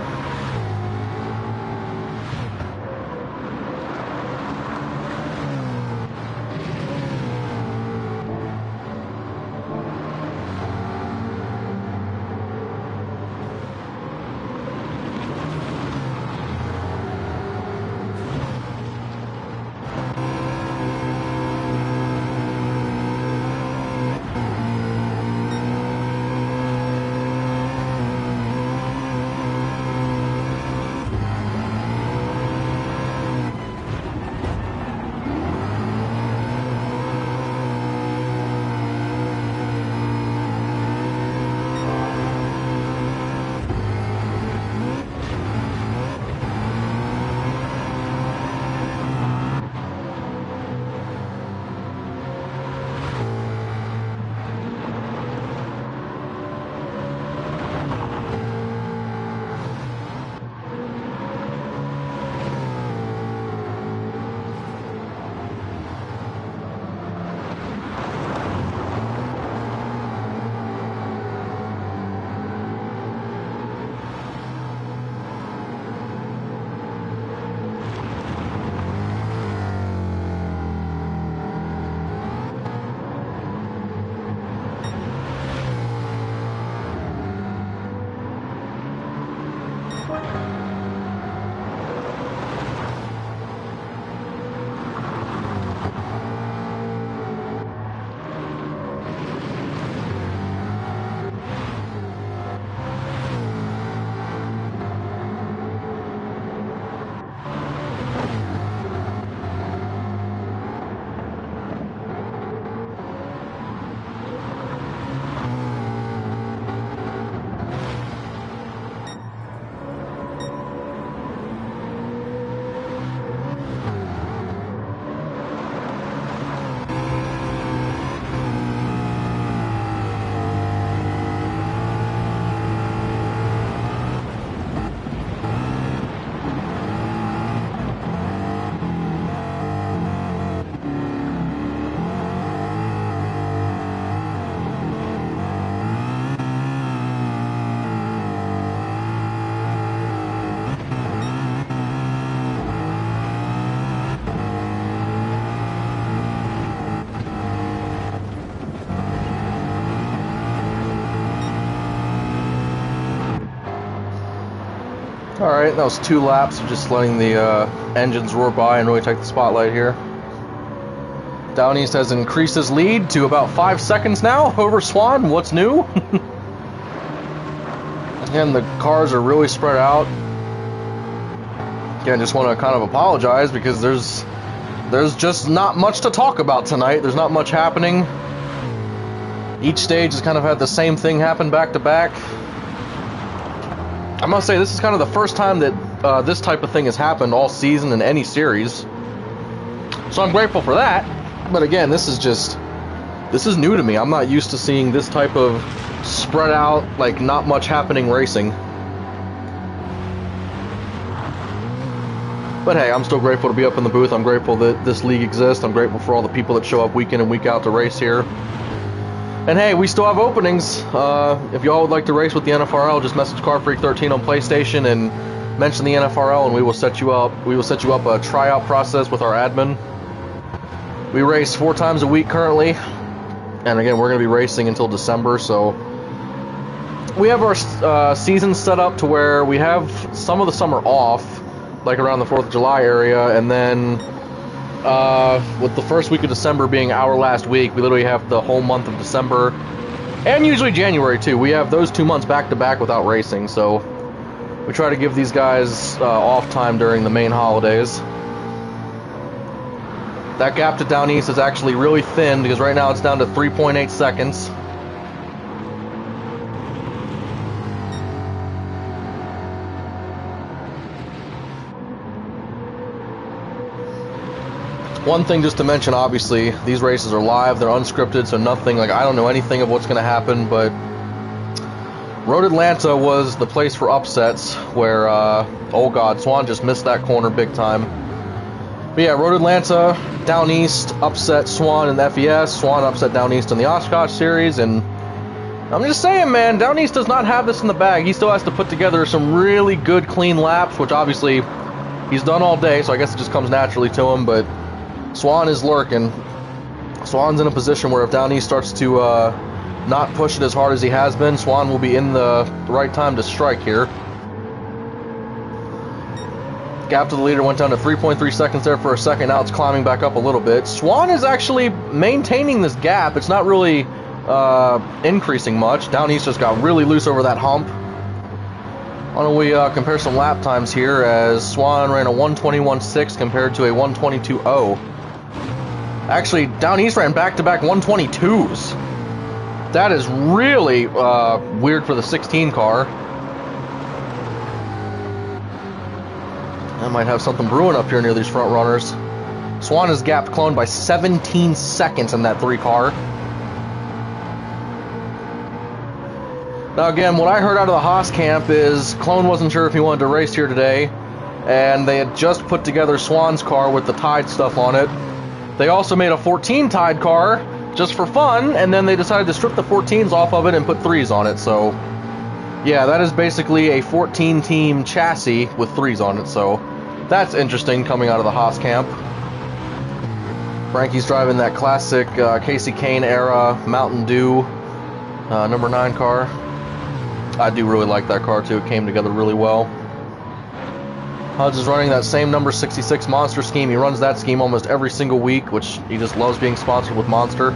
Alright, that was 2 laps of just letting the engines roar by and really take the spotlight here. Down East has increased his lead to about 5 seconds now over Swan. What's new? Again, the cars are really spread out. Again, just want to kind of apologize because there's just not much to talk about tonight. There's not much happening. Each stage has kind of had the same thing happen back to back. I must say, this is kind of the first time that this type of thing has happened all season in any series. So I'm grateful for that. But again, this is new to me. I'm not used to seeing this type of spread out, like not much happening racing. But hey, I'm still grateful to be up in the booth. I'm grateful that this league exists. I'm grateful for all the people that show up week in and week out to race here. And hey, we still have openings. If y'all would like to race with the NFRL, just message CarFreak13 on PlayStation and mention the NFRL, and we will set you up. We will set you up a tryout process with our admin. We race 4 times a week currently, and again, we're going to be racing until December. So we have our season set up to where we have some of the summer off, like around the 4th of July area, and then with the first week of December being our last week, we literally have the whole month of December, and usually January too. We have those 2 months back to back without racing, so we try to give these guys off time during the main holidays. That gap to Down East is actually really thin because right now it's down to 3.8 seconds. One thing just to mention, obviously, these races are live, they're unscripted, so nothing, like, I don't know anything of what's going to happen, but Road Atlanta was the place for upsets where, oh god, Swan just missed that corner big time. But yeah, Road Atlanta, Down East upset Swan in the FES, Swan upset Down East in the Oshkosh series, and I'm just saying, man, Down East does not have this in the bag. He still has to put together some really good, clean laps, which obviously he's done all day, so I guess it just comes naturally to him, but Swan is lurking. Swan's in a position where if Down East starts to not push it as hard as he has been, Swan will be in the right time to strike here. Gap to the leader went down to 3.3 seconds there for a second. Now it's climbing back up a little bit. Swan is actually maintaining this gap. It's not really increasing much. Down East just got really loose over that hump. Why don't we compare some lap times here, as Swan ran a 1:21.6 compared to a 1:22.0. Actually, Down East ran back-to-back 1:22s. That is really weird for the 16 car. I might have something brewing up here near these front runners. Swan is gapped Clone by 17 seconds in that 3 car. Now again, what I heard out of the Haas camp is Clone wasn't sure if he wanted to race here today, and they had just put together Swan's car with the Tide stuff on it. They also made a 14 Tide car just for fun, and then they decided to strip the 14s off of it and put 3s on it. So yeah, that is basically a 14 team chassis with 3s on it, so that's interesting coming out of the Haas camp. Frankie's driving that classic Casey Kane era Mountain Dew number 9 car. I do really like that car too. It came together really well. Hudge is running that same number 66 Monster scheme. He runs that scheme almost every single week, which he just loves being sponsored with Monster.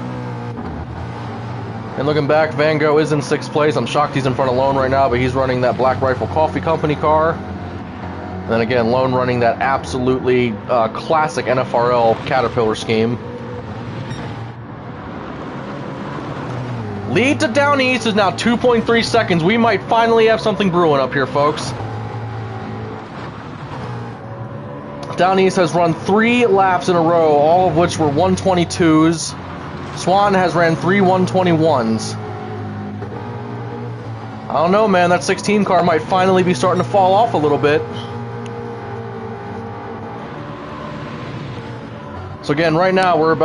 And looking back, Van Gogh is in 6th place. I'm shocked he's in front of Lone right now, but he's running that Black Rifle Coffee Company car. And then again, Lone running that absolutely classic NFRL Caterpillar scheme. Lead to Down East is now 2.3 seconds. We might finally have something brewing up here, folks. Down East has run 3 laps in a row, all of which were 1:22s. Swan has ran 3 1:21s. I don't know, man. That 16 car might finally be starting to fall off a little bit. So again, right now we're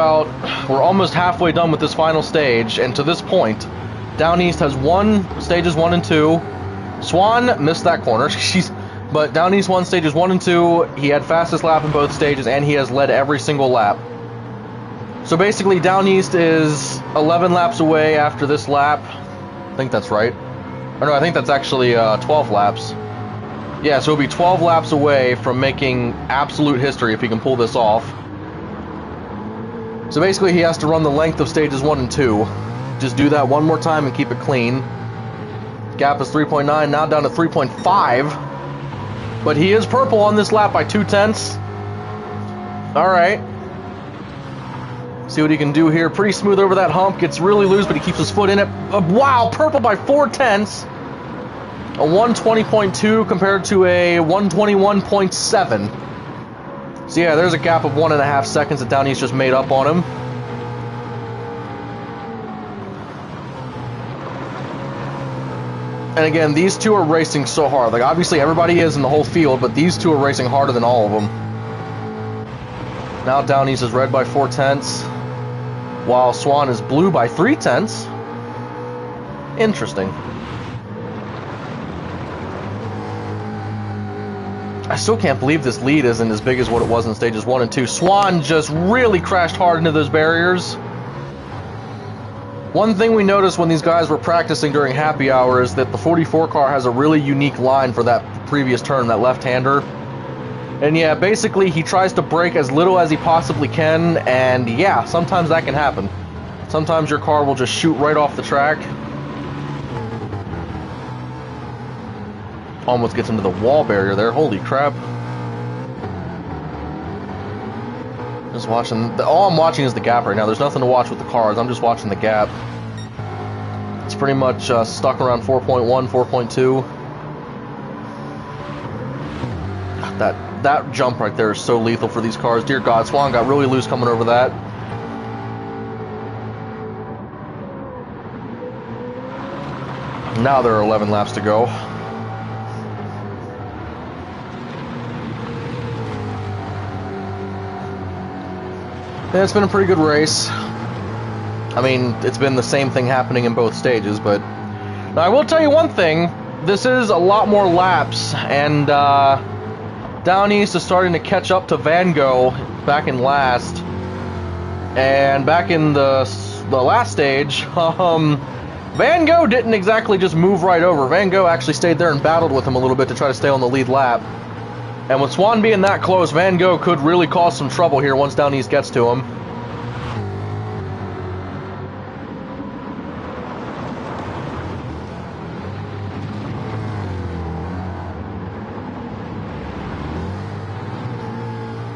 almost halfway done with this final stage, and to this point, Down East has won stages 1 and 2. Swan missed that corner. But Down East won stages 1 and 2. He had fastest lap in both stages, and he has led every single lap. So basically, Down East is 11 laps away after this lap. I think that's right. Or no, I think that's actually 12 laps. Yeah, so he'll be 12 laps away from making absolute history if he can pull this off. So basically he has to run the length of stages 1 and 2. Just do that one more time and keep it clean. Gap is 3.9, now down to 3.5. But he is purple on this lap by 0.2. Alright. See what he can do here. Pretty smooth over that hump. Gets really loose, but he keeps his foot in it. Wow, purple by 0.4. A 120.2 compared to a 121.7. So yeah, there's a gap of 1.5 seconds that Downey's just made up on him. And again, these two are racing so hard. Like, obviously everybody is in the whole field, but these two are racing harder than all of them. Now Downey's is red by 0.4, while Swan is blue by 0.3. Interesting. I still can't believe this lead isn't as big as what it was in stages 1 and 2. Swan just really crashed hard into those barriers. One thing we noticed when these guys were practicing during happy hour is that the 44 car has a really unique line for that previous turn, that left-hander. And yeah, basically he tries to brake as little as he possibly can, and yeah, sometimes that can happen. Sometimes your car will just shoot right off the track. Almost gets into the wall barrier there, holy crap. Just watching, all I'm watching is the gap right now. There's nothing to watch with the cars, I'm just watching the gap. It's pretty much stuck around 4.1, 4.2. That jump right there is so lethal for these cars. Dear God, Swan got really loose coming over that. Now there are 11 laps to go. Yeah, it's been a pretty good race. I mean, it's been the same thing happening in both stages, but now I will tell you one thing. This is a lot more laps, and Down East is starting to catch up to Van Gogh back in last. And back in the last stage, Van Gogh didn't exactly just move right over. Van Gogh actually stayed there and battled with him a little bit to try to stay on the lead lap. And with Swan being that close, Van Gogh could really cause some trouble here once Down East gets to him.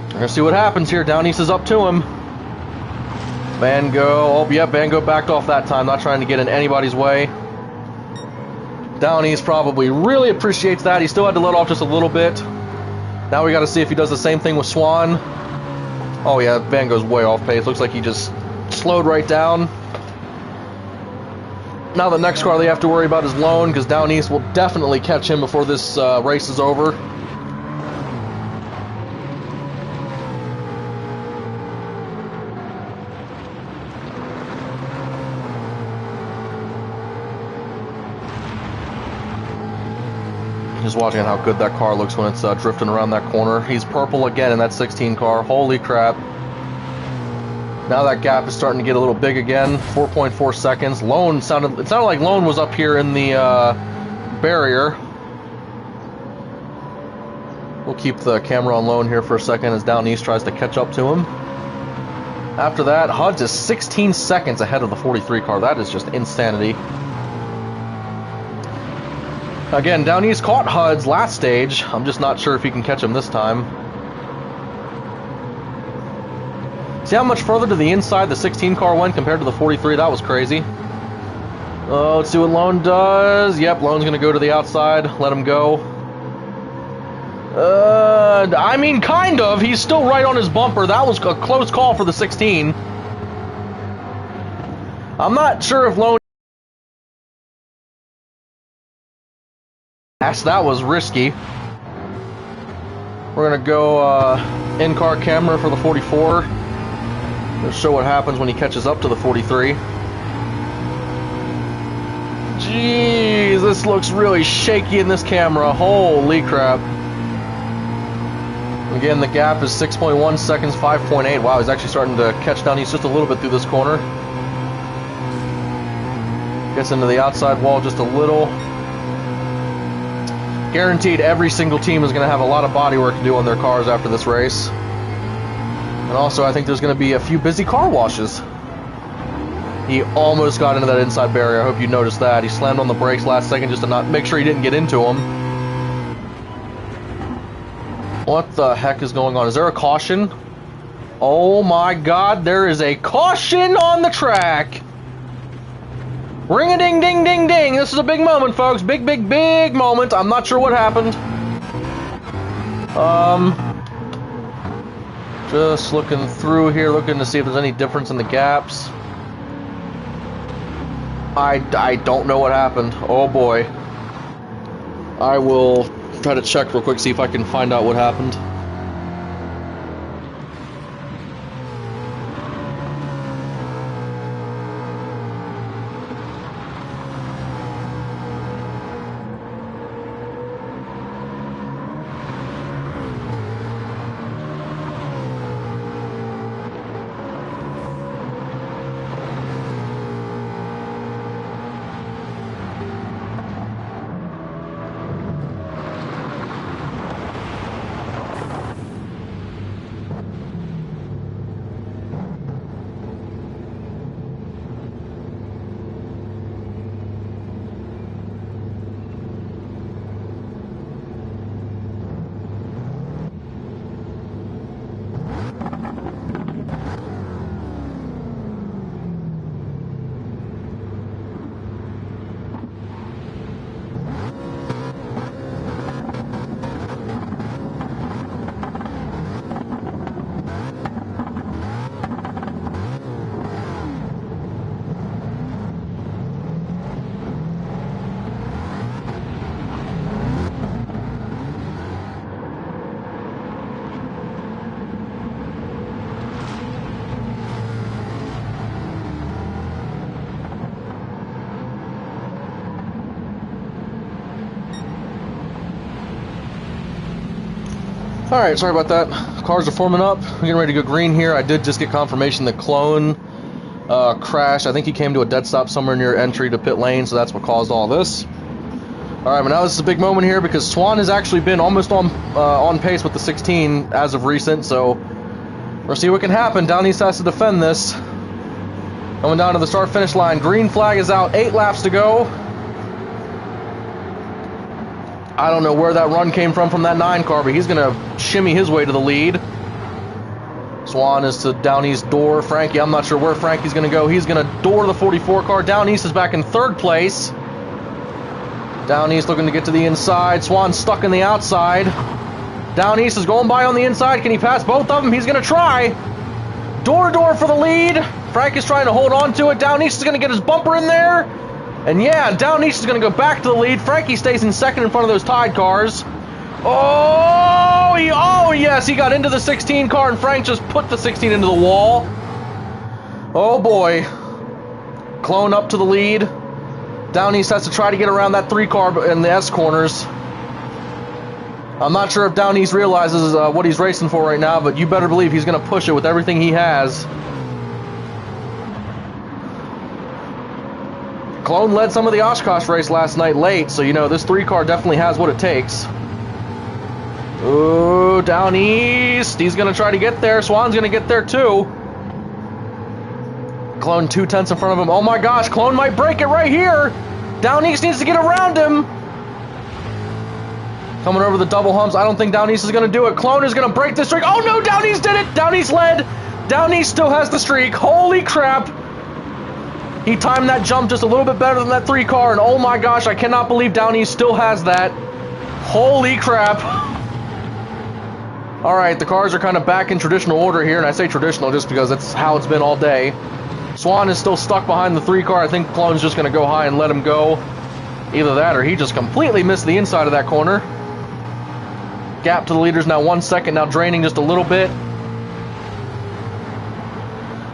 We're gonna see what happens here. Down East is up to him. Van Gogh, oh yeah, Van Gogh backed off that time, not trying to get in anybody's way. Down East probably really appreciates that. He still had to let off just a little bit. Now we got to see if he does the same thing with Swan. Oh yeah, Van Gogh's way off pace. Looks like he just slowed right down. Now the next car they have to worry about is Lone, because Down East will definitely catch him before this race is over. Just watching how good that car looks when it's drifting around that corner. He's purple again in that 16 car. Holy crap. Now that gap is starting to get a little big again. 4.4 seconds. Lone it sounded like Lone was up here in the barrier. We'll keep the camera on Lone here for a second as Down East tries to catch up to him. After that, Hudge is 16 seconds ahead of the 43 car. That is just insanity. Again, Down East caught Hud's last stage. I'm just not sure if he can catch him this time. See how much further to the inside the 16 car went compared to the 43? That was crazy. Let's see what Lone does. Yep, Lone's going to go to the outside. Let him go. I mean, kind of. He's still right on his bumper. That was a close call for the 16. I'm not sure if Lone... That was risky. We're gonna go in-car camera for the 44. Let's show what happens when he catches up to the 43. Jeez, this looks really shaky in this camera. Holy crap. Again, the gap is 6.1 seconds, 5.8. Wow, he's actually starting to catch Down East just a little bit through this corner. Gets into the outside wall just a little. Guaranteed every single team is going to have a lot of body work to do on their cars after this race. And also, I think there's going to be a few busy car washes. He almost got into that inside barrier. I hope you noticed that. He slammed on the brakes last second just to not make sure he didn't get into him. What the heck is going on? Is there a caution? Oh my god, there is a caution on the track! Ring-a-ding-ding-ding-ding! This is a big moment, folks. Big, big, big moment. I'm not sure what happened. Just looking through here, looking to see if there's any difference in the gaps. I don't know what happened. Oh boy. I will try to check real quick, see if I can find out what happened. Alright, sorry about that. Cars are forming up. We're getting ready to go green here. I did just get confirmation that Clone crashed. I think he came to a dead stop somewhere near entry to pit lane, so that's what caused all this. Alright, but now this is a big moment here because Swan has actually been almost on pace with the 16 as of recent, so we'll see what can happen. Down East has to defend this. Going down to the start-finish line. Green flag is out. 8 laps to go. I don't know where that run came from that 9 car, but he's going to shimmy his way to the lead. Swan is to Down East door. Frankie, I'm not sure where Frankie's going to go. He's going to door the 44 car. Down East is back in 3rd place. Down East looking to get to the inside. Swan stuck in the outside. Down East is going by on the inside. Can he pass both of them? He's going to try. Door to door for the lead. Frank is trying to hold on to it. Down East is going to get his bumper in there. And yeah, Down East is going to go back to the lead. Frankie stays in 2nd in front of those tied cars. Oh, yes, he got into the 16 car, and Frank just put the 16 into the wall. Oh, boy. Clone up to the lead. Down East has to try to get around that 3 car in the S corners. I'm not sure if Down East realizes what he's racing for right now, but you better believe he's going to push it with everything he has. Clone led some of the Oshkosh race last night late, so you know this 3 car definitely has what it takes. Ooh, Down East. He's going to try to get there. Swan's going to get there too. Clone 2/10 in front of him. Oh my gosh, Clone might break it right here. Down East needs to get around him. Coming over the double humps. I don't think Down East is going to do it. Clone is going to break the streak. Oh no, Down East did it. Down East led. Down East still has the streak. Holy crap. He timed that jump just a little bit better than that 3 car, and oh my gosh, I cannot believe Down East still has that. Holy crap. Alright, the cars are kind of back in traditional order here, and I say traditional just because that's how it's been all day. Swan is still stuck behind the 3 car. I think Clone's just going to go high and let him go. Either that or he just completely missed the inside of that corner. Gap to the leaders now 1 second, now draining just a little bit.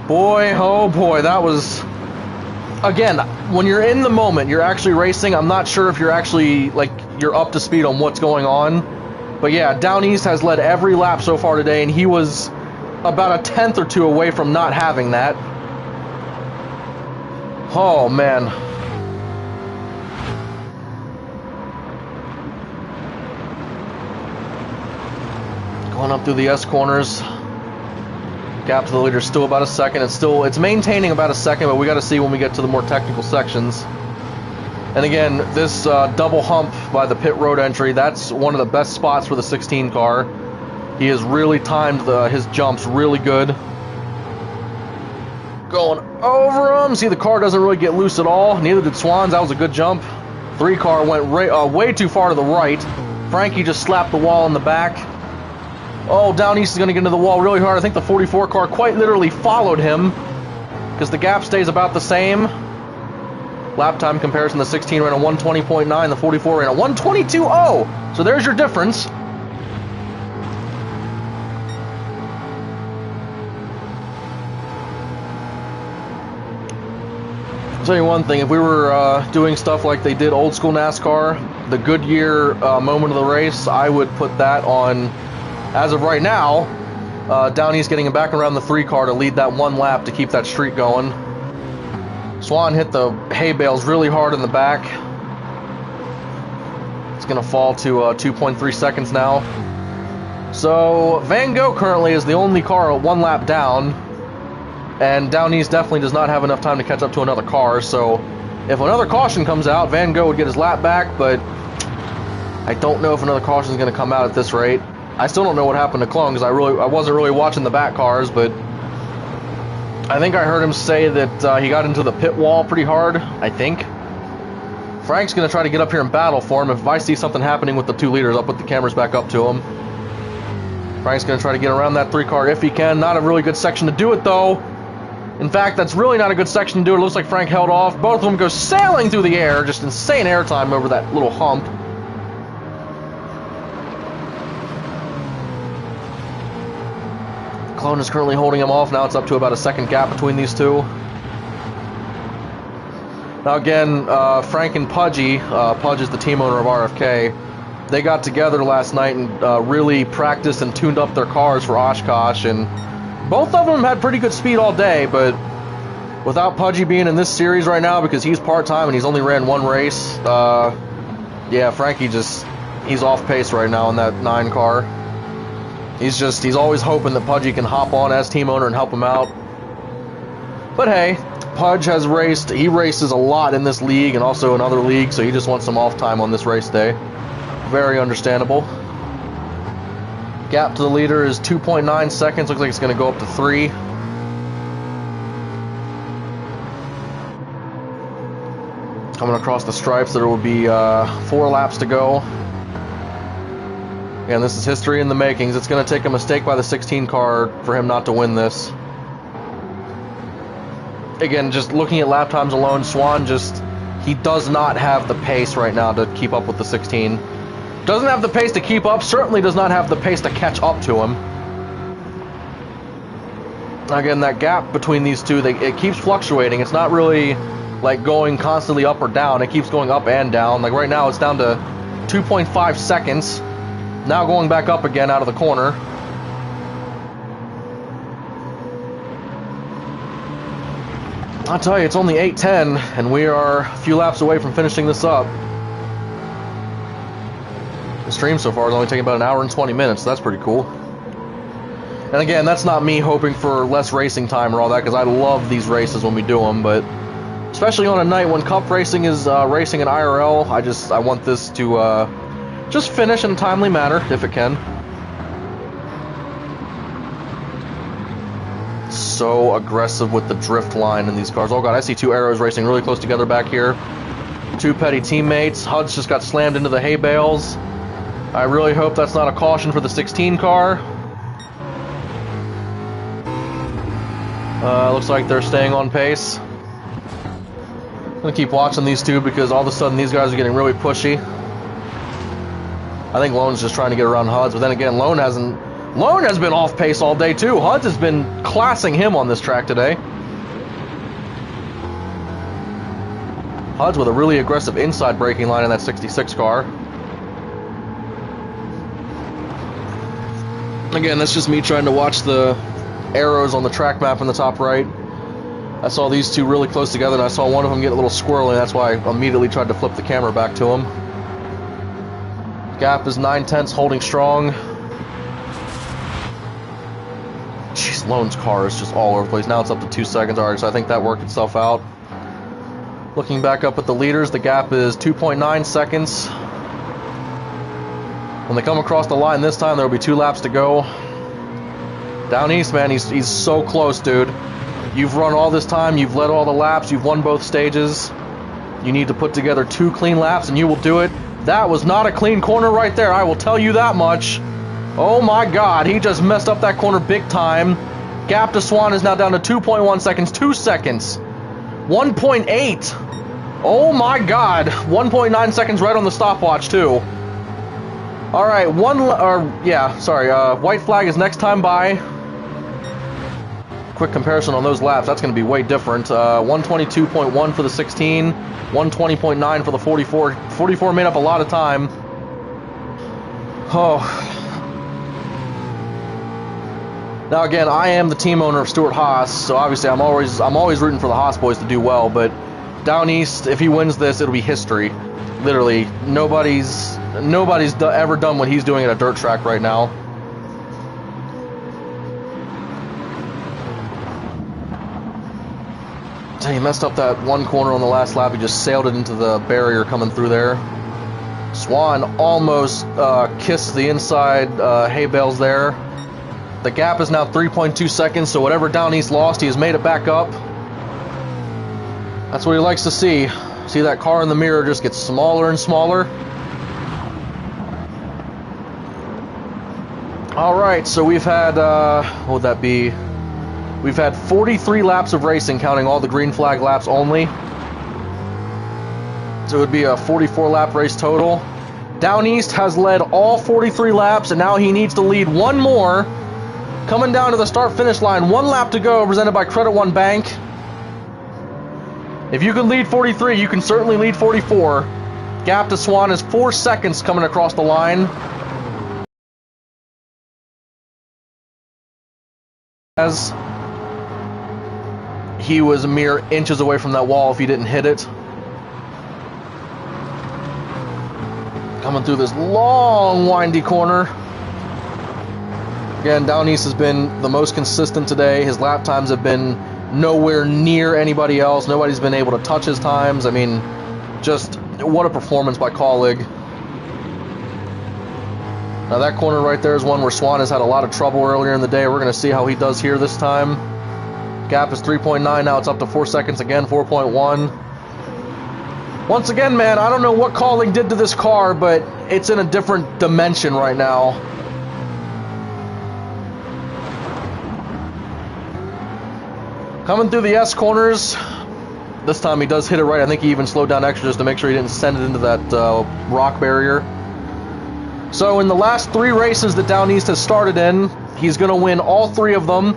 Boy, oh boy, that was... Again, when you're in the moment, you're actually racing. I'm not sure if you're actually, like, you're up to speed on what's going on. But yeah, Down East has led every lap so far today, and he was about a 10th or 2 away from not having that. Oh, man. Going up through the S corners. Gap to the leader is still about a second. It's maintaining about a second, but we got to see when we get to the more technical sections. And again, this double hump by the pit road entry, that's one of the best spots for the 16 car. He has really timed his jumps really good. Going over him. See, the car doesn't really get loose at all. Neither did Swan's. That was a good jump. 3 car went way too far to the right. Frankie just slapped the wall in the back. Oh, down east is going to get into the wall really hard. I think the 44 car quite literally followed him because the gap stays about the same. Lap time comparison, the 16 ran a 120.9, the 44 ran a 122.0. So there's your difference. I'll tell you one thing, if we were doing stuff like they did old school NASCAR, the Goodyear moment of the race, I would put that on, as of right now, down east getting him back around the 3 car to lead that 1 lap to keep that streak going. Swan hit the hay bales really hard in the back. It's going to fall to 2.3 seconds now. So Van Gogh currently is the only car 1 lap down, and down east definitely does not have enough time to catch up to another car. So if another caution comes out, Van Gogh would get his lap back, but I don't know if another caution is going to come out at this rate. I still don't know what happened to Clone because I wasn't really watching the back cars, but I think I heard him say that he got into the pit wall pretty hard, I think. Frank's going to try to get up here and battle for him. If I see something happening with the 2 leaders, I'll put the cameras back up to him. Frank's going to try to get around that 3 car if he can. Not a really good section to do it, though. In fact, that's really not a good section to do it. It looks like Frank held off. Both of them go sailing through the air. Just insane airtime over that little hump. Clone is currently holding him off. Now it's up to about a second gap between these 2. Now again, Frank and Pudgy, Pudge is the team owner of RFK, they got together last night and really practiced and tuned up their cars for Oshkosh, and both of them had pretty good speed all day, but without Pudgy being in this series right now because he's part-time and he's only ran 1 race, yeah, Frankie he's off pace right now in that 9 car. He's always hoping that Pudgy can hop on as team owner and help him out. But hey, Pudge has raced. He races a lot in this league and also in other leagues, so he just wants some off time on this race day. Very understandable. Gap to the leader is 2.9 seconds. Looks like it's going to go up to 3. Coming across the stripes, there will be 4 laps to go. Again, this is history in the makings. It's going to take a mistake by the 16 car for him not to win this. Again, just looking at lap times alone, Swan he does not have the pace right now to keep up with the 16. Doesn't have the pace to keep up, certainly does not have the pace to catch up to him. Again, that gap between these 2, it keeps fluctuating. It's not really like going constantly up or down. It keeps going up and down. Like right now, it's down to 2.5 seconds. Now going back up again out of the corner. I'll tell you, it's only 8:10, and we are a few laps away from finishing this up. The stream so far is only taking about 1 hour and 20 minutes, so that's pretty cool. And again, that's not me hoping for less racing time or all that, because I love these races when we do them, but especially on a night when Cup Racing is racing in IRL, I want this to just finish in a timely manner, if it can. So aggressive with the drift line in these cars. Oh god, I see 2 arrows racing really close together back here. 2 petty teammates. Hud's just got slammed into the hay bales. I really hope that's not a caution for the 16 car. Looks like they're staying on pace. I'm gonna keep watching these 2 because all of a sudden these guys are getting really pushy. I think Lone's just trying to get around Huds, but then again, Lone has been off pace all day too. Huds has been classing him on this track today. Huds with a really aggressive inside braking line in that 66 car. Again, that's just me trying to watch the arrows on the track map in the top right. I saw these 2 really close together, and I saw one of them get a little squirrely, and that's why I immediately tried to flip the camera back to him. Gap is 9/10, holding strong. Sloan's car is just all over the place. Now it's up to 2 seconds. Alright, so I think that worked itself out. Looking back up at the leaders, the gap is 2.9 seconds. When they come across the line this time, there will be 2 laps to go. Down east, man, he's so close, dude. You've run all this time, you've led all the laps, you've won both stages. You need to put together 2 clean laps, and you will do it. That was not a clean corner right there, I will tell you that much. Oh my god, he just messed up that corner big time. Gap to Swan is now down to 2.1 seconds, 2 seconds. 1.8. Oh my god, 1.9 seconds right on the stopwatch too. Alright, white flag is next time by. Quick comparison on those laps, that's going to be way different. 122.1 for the 16, 120.9 for the 44. 44 made up a lot of time. Oh. Now again, I am the team owner of Stewart Haas, so obviously I'm always rooting for the Haas boys to do well, but down east, if he wins this, it'll be history. Literally, nobody's ever done what he's doing at a dirt track right now. He messed up that one corner on the last lap. He just sailed it into the barrier coming through there. Swan almost kissed the inside hay bales there. The gap is now 3.2 seconds, so whatever down east lost, he has made it back up. That's what he likes to see. See that car in the mirror just gets smaller and smaller. Alright, so we've had, what would that be? We've had 43 laps of racing, counting all the green flag laps only. So it would be a 44 lap race total. Down east has led all 43 laps, and now he needs to lead one more. Coming down to the start-finish line, 1 lap to go, presented by Credit One Bank. If you can lead 43, you can certainly lead 44. Gap to Swan is 4 seconds coming across the line. As he was a mere inches away from that wall if he didn't hit it. Coming through this long, windy corner. Again, Down East has been the most consistent today. His lap times have been nowhere near anybody else. Nobody's been able to touch his times. I mean, just what a performance by Colleague. Now that corner right there is one where Swan has had a lot of trouble earlier in the day. We're going to see how he does here this time. Gap is 3.9, now it's up to 4 seconds again, 4.1. Once again, man, I don't know what Colleague did to this car, but it's in a different dimension right now. Coming through the S corners. This time he does hit it right. I think he even slowed down extra just to make sure he didn't send it into that rock barrier. So in the last 3 races that Down East has started in, he's going to win all 3 of them.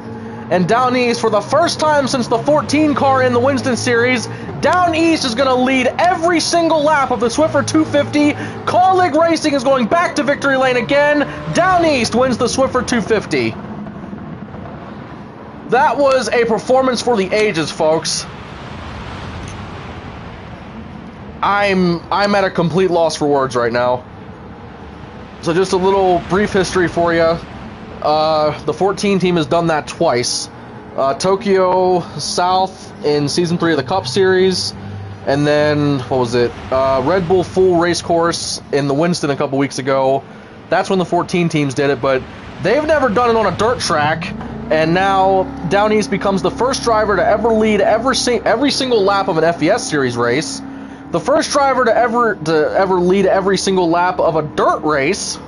And Down East, for the first time since the 14 car in the Winston Series, Down East is going to lead every single lap of the Swiffer 250. Colleague Racing is going back to victory lane again. Down East wins the Swiffer 250. That was a performance for the ages, folks. I'm at a complete loss for words right now. So just a little brief history for you. The 14 team has done that twice. Tokyo South in Season 3 of the Cup Series. And then, what was it? Red Bull Full Race Course in the Winston a couple weeks ago. That's when the 14 teams did it, but they've never done it on a dirt track. And now Down East becomes the first driver to ever lead every single lap of an FES Series race. The first driver to ever lead every single lap of a dirt race.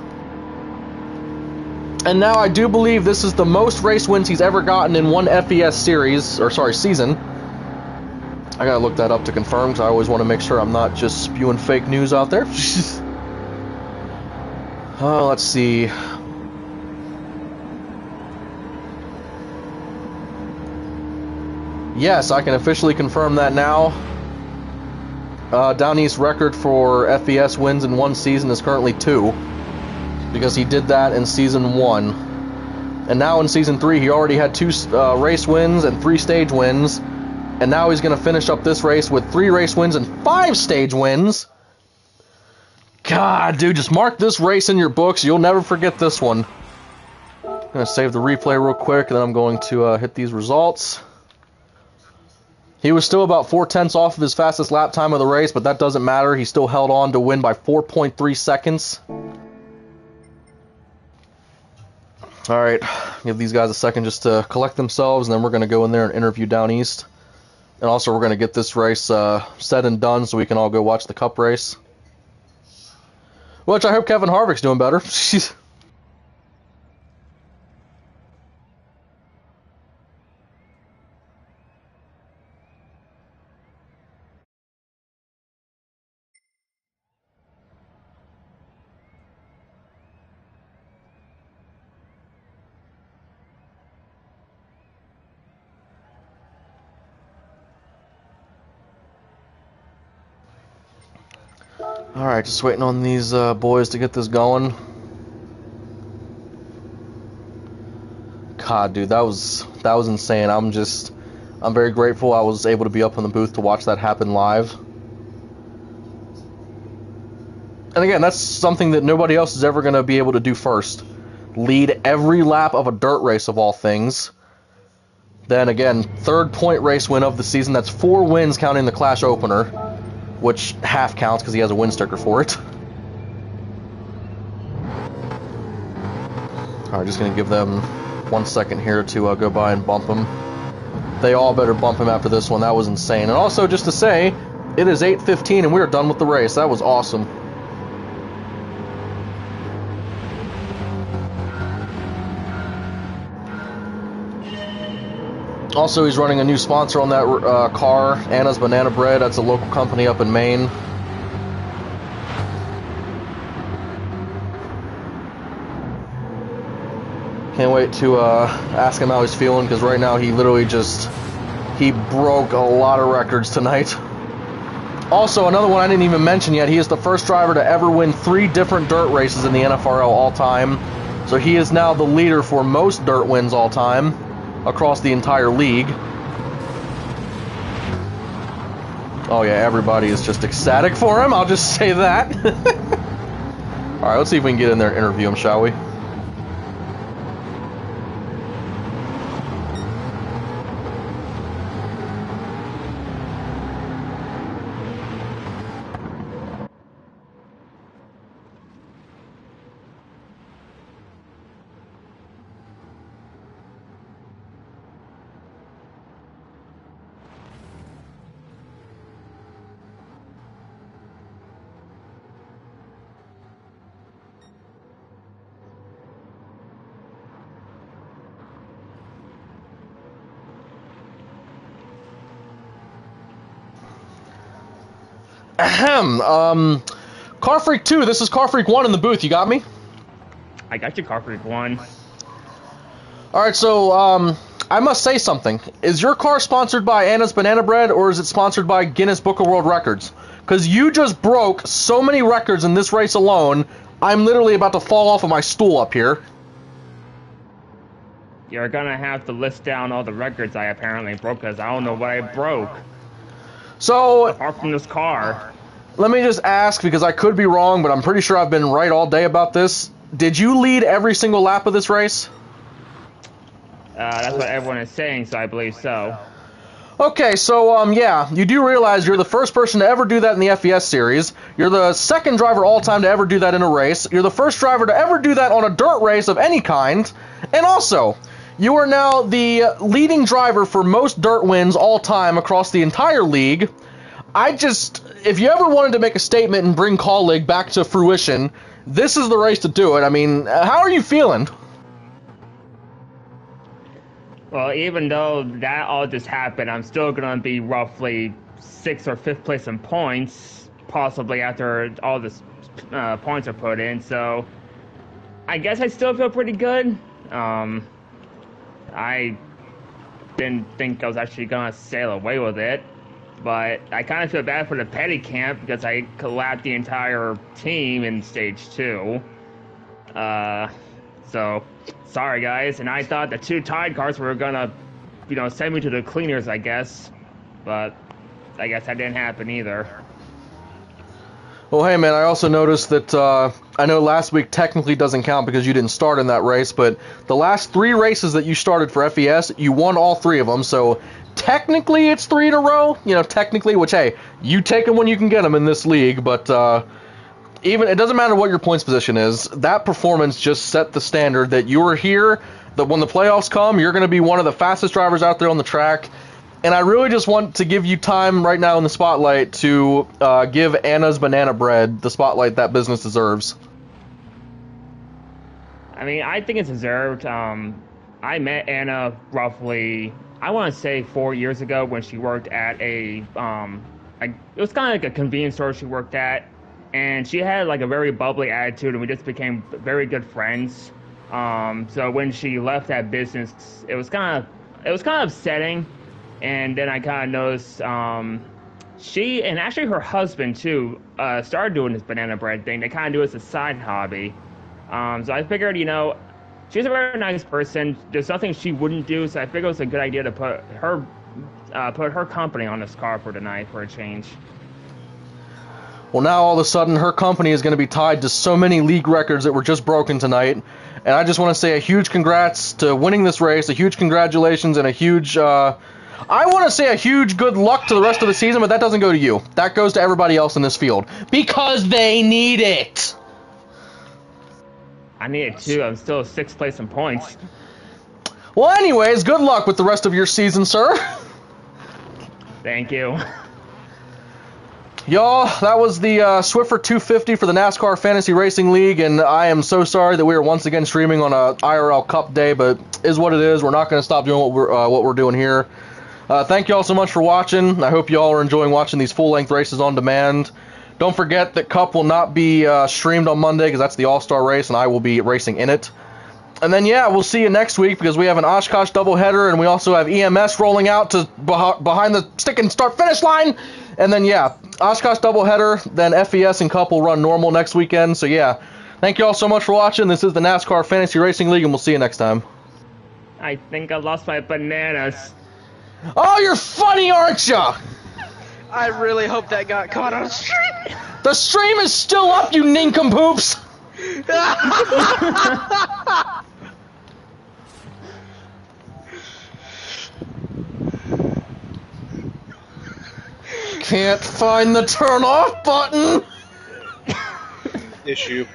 And now I do believe this is the most race wins he's ever gotten in one FES series, or sorry, season. I gotta look that up to confirm, because I always want to make sure I'm not just spewing fake news out there. Let's see. Yes, I can officially confirm that now. Down East's record for FES wins in one season is currently 2, because he did that in Season 1. And now in Season 3, he already had 2 race wins and 3 stage wins. And now he's going to finish up this race with 3 race wins and 5 stage wins. God, dude, just mark this race in your books. You'll never forget this one. going to save the replay real quick, and then I'm going to hit these results. He was still about 0.4 off of his fastest lap time of the race, but that doesn't matter. He still held on to win by 4.3 seconds. Alright, give these guys a second just to collect themselves, and then we're going to go in there and interview Down East. And also we're going to get this race said and done so we can all go watch the Cup race. Which I hope Kevin Harvick's doing better. Alright, just waiting on these boys to get this going. God, dude, that was insane. I'm very grateful I was able to be up in the booth to watch that happen live. And again, that's something that nobody else is ever going to be able to do first. Lead every lap of a dirt race of all things. Then again, 3rd point race win of the season. That's 4 wins counting the Clash opener, which half counts because he has a win sticker for it. Alright, just going to give them 1 second here to go by and bump him. They all better bump him after this one. That was insane. And also, just to say, it is 8:15 and we are done with the race. That was awesome. Also, he's running a new sponsor on that car, Anna's Banana Bread. That's a local company up in Maine. Can't wait to ask him how he's feeling, because right now he literally he broke a lot of records tonight. Also, another one I didn't even mention yet, he is the first driver to ever win 3 different dirt races in the NFRL all time. So he is now the leader for most dirt wins all time across the entire league. Oh yeah, everybody is just ecstatic for him, I'll just say that. Alright, let's see if we can get in there and interview him, shall we? Ahem. Car Freak 2, this is Car Freak 1 in the booth. You got me? I got you, Car Freak 1. Alright, so, I must say something. Is your car sponsored by Anna's Banana Bread, or is it sponsored by Guinness Book of World Records? Because you just broke so many records in this race alone, I'm literally about to fall off of my stool up here. You're gonna have to list down all the records I apparently broke, because I don't know what I broke. So, apart from this car. Let me just ask, because I could be wrong, but I'm pretty sure I've been right all day about this. Did you lead every single lap of this race? That's what everyone is saying, so I believe so. Okay, so, yeah, you do realize you're the first person to ever do that in the FES series. You're the second driver all-time to ever do that in a race. You're the first driver to ever do that on a dirt race of any kind. And also, you are now the leading driver for most dirt wins all-time across the entire league. If you ever wanted to make a statement and bring Call League back to fruition, this is the race to do it. I mean, how are you feeling? Well, even though that all just happened, I'm still going to be roughly 6th or 5th place in points, possibly after all the points are put in, so I guess I still feel pretty good. I didn't think I was actually going to sail away with it, but I kind of feel bad for the petty camp because I collapsed the entire team in stage 2. So, sorry guys, and I thought the 2 tied cars were gonna, send me to the cleaners, I guess, but I guess that didn't happen either. Well, hey, man, I also noticed that, I know last week technically doesn't count because you didn't start in that race, but the last 3 races that you started for FES, you won all 3 of them, so technically it's 3 in a row, you know, technically, which, hey, you take them when you can get them in this league, but, even, it doesn't matter what your points position is, that performance just set the standard that you are here, that when the playoffs come, you're going to be one of the fastest drivers out there on the track. And I really just want to give you time right now in the spotlight to give Anna's Banana Bread the spotlight that business deserves. I mean, I think it's deserved. I met Anna roughly, I want to say 4 years ago when she worked at it was kind of like a convenience store she worked at. And she had like a very bubbly attitude, and we just became very good friends. So when she left that business, it was kind of upsetting. And then I kind of noticed she and actually her husband too started doing this banana bread thing. They kind of do it as a side hobby. So I figured, you know, she's a very nice person. There's nothing she wouldn't do. So I figured it was a good idea to put her company on this car for tonight for a change. Well, now all of a sudden her company is going to be tied to so many league records that were just broken tonight. And I just want to say a huge congrats to winning this race, a huge congratulations, and a huge, I want to say a huge good luck to the rest of the season, but that doesn't go to you. That goes to everybody else in this field. Because they need it! I need it too. I'm still 6th place in points. Well, anyways, good luck with the rest of your season, sir. Thank you. Y'all, that was the Swiffer 250 for the NASCAR Fantasy Racing League, and I am so sorry that we are once again streaming on a IRL Cup day, but is what it is. We're not going to stop doing what we're doing here. Thank you all so much for watching. I hope you all are enjoying watching these full-length races on demand. Don't forget that Cup will not be streamed on Monday because that's the All-Star race, and I will be racing in it. And then, yeah, we'll see you next week because we have an Oshkosh doubleheader, and we also have EMS rolling out to behind the stick and start-finish line. And then, yeah, Oshkosh doubleheader, then FES and Cup will run normal next weekend. So, yeah, thank you all so much for watching. This is the NASCAR Fantasy Racing League, and we'll see you next time. I think I lost my bananas. Oh, you're funny, aren't ya? I really hope that got caught on stream. The stream is still up, you nincompoops! Can't find the turn off button! Issue.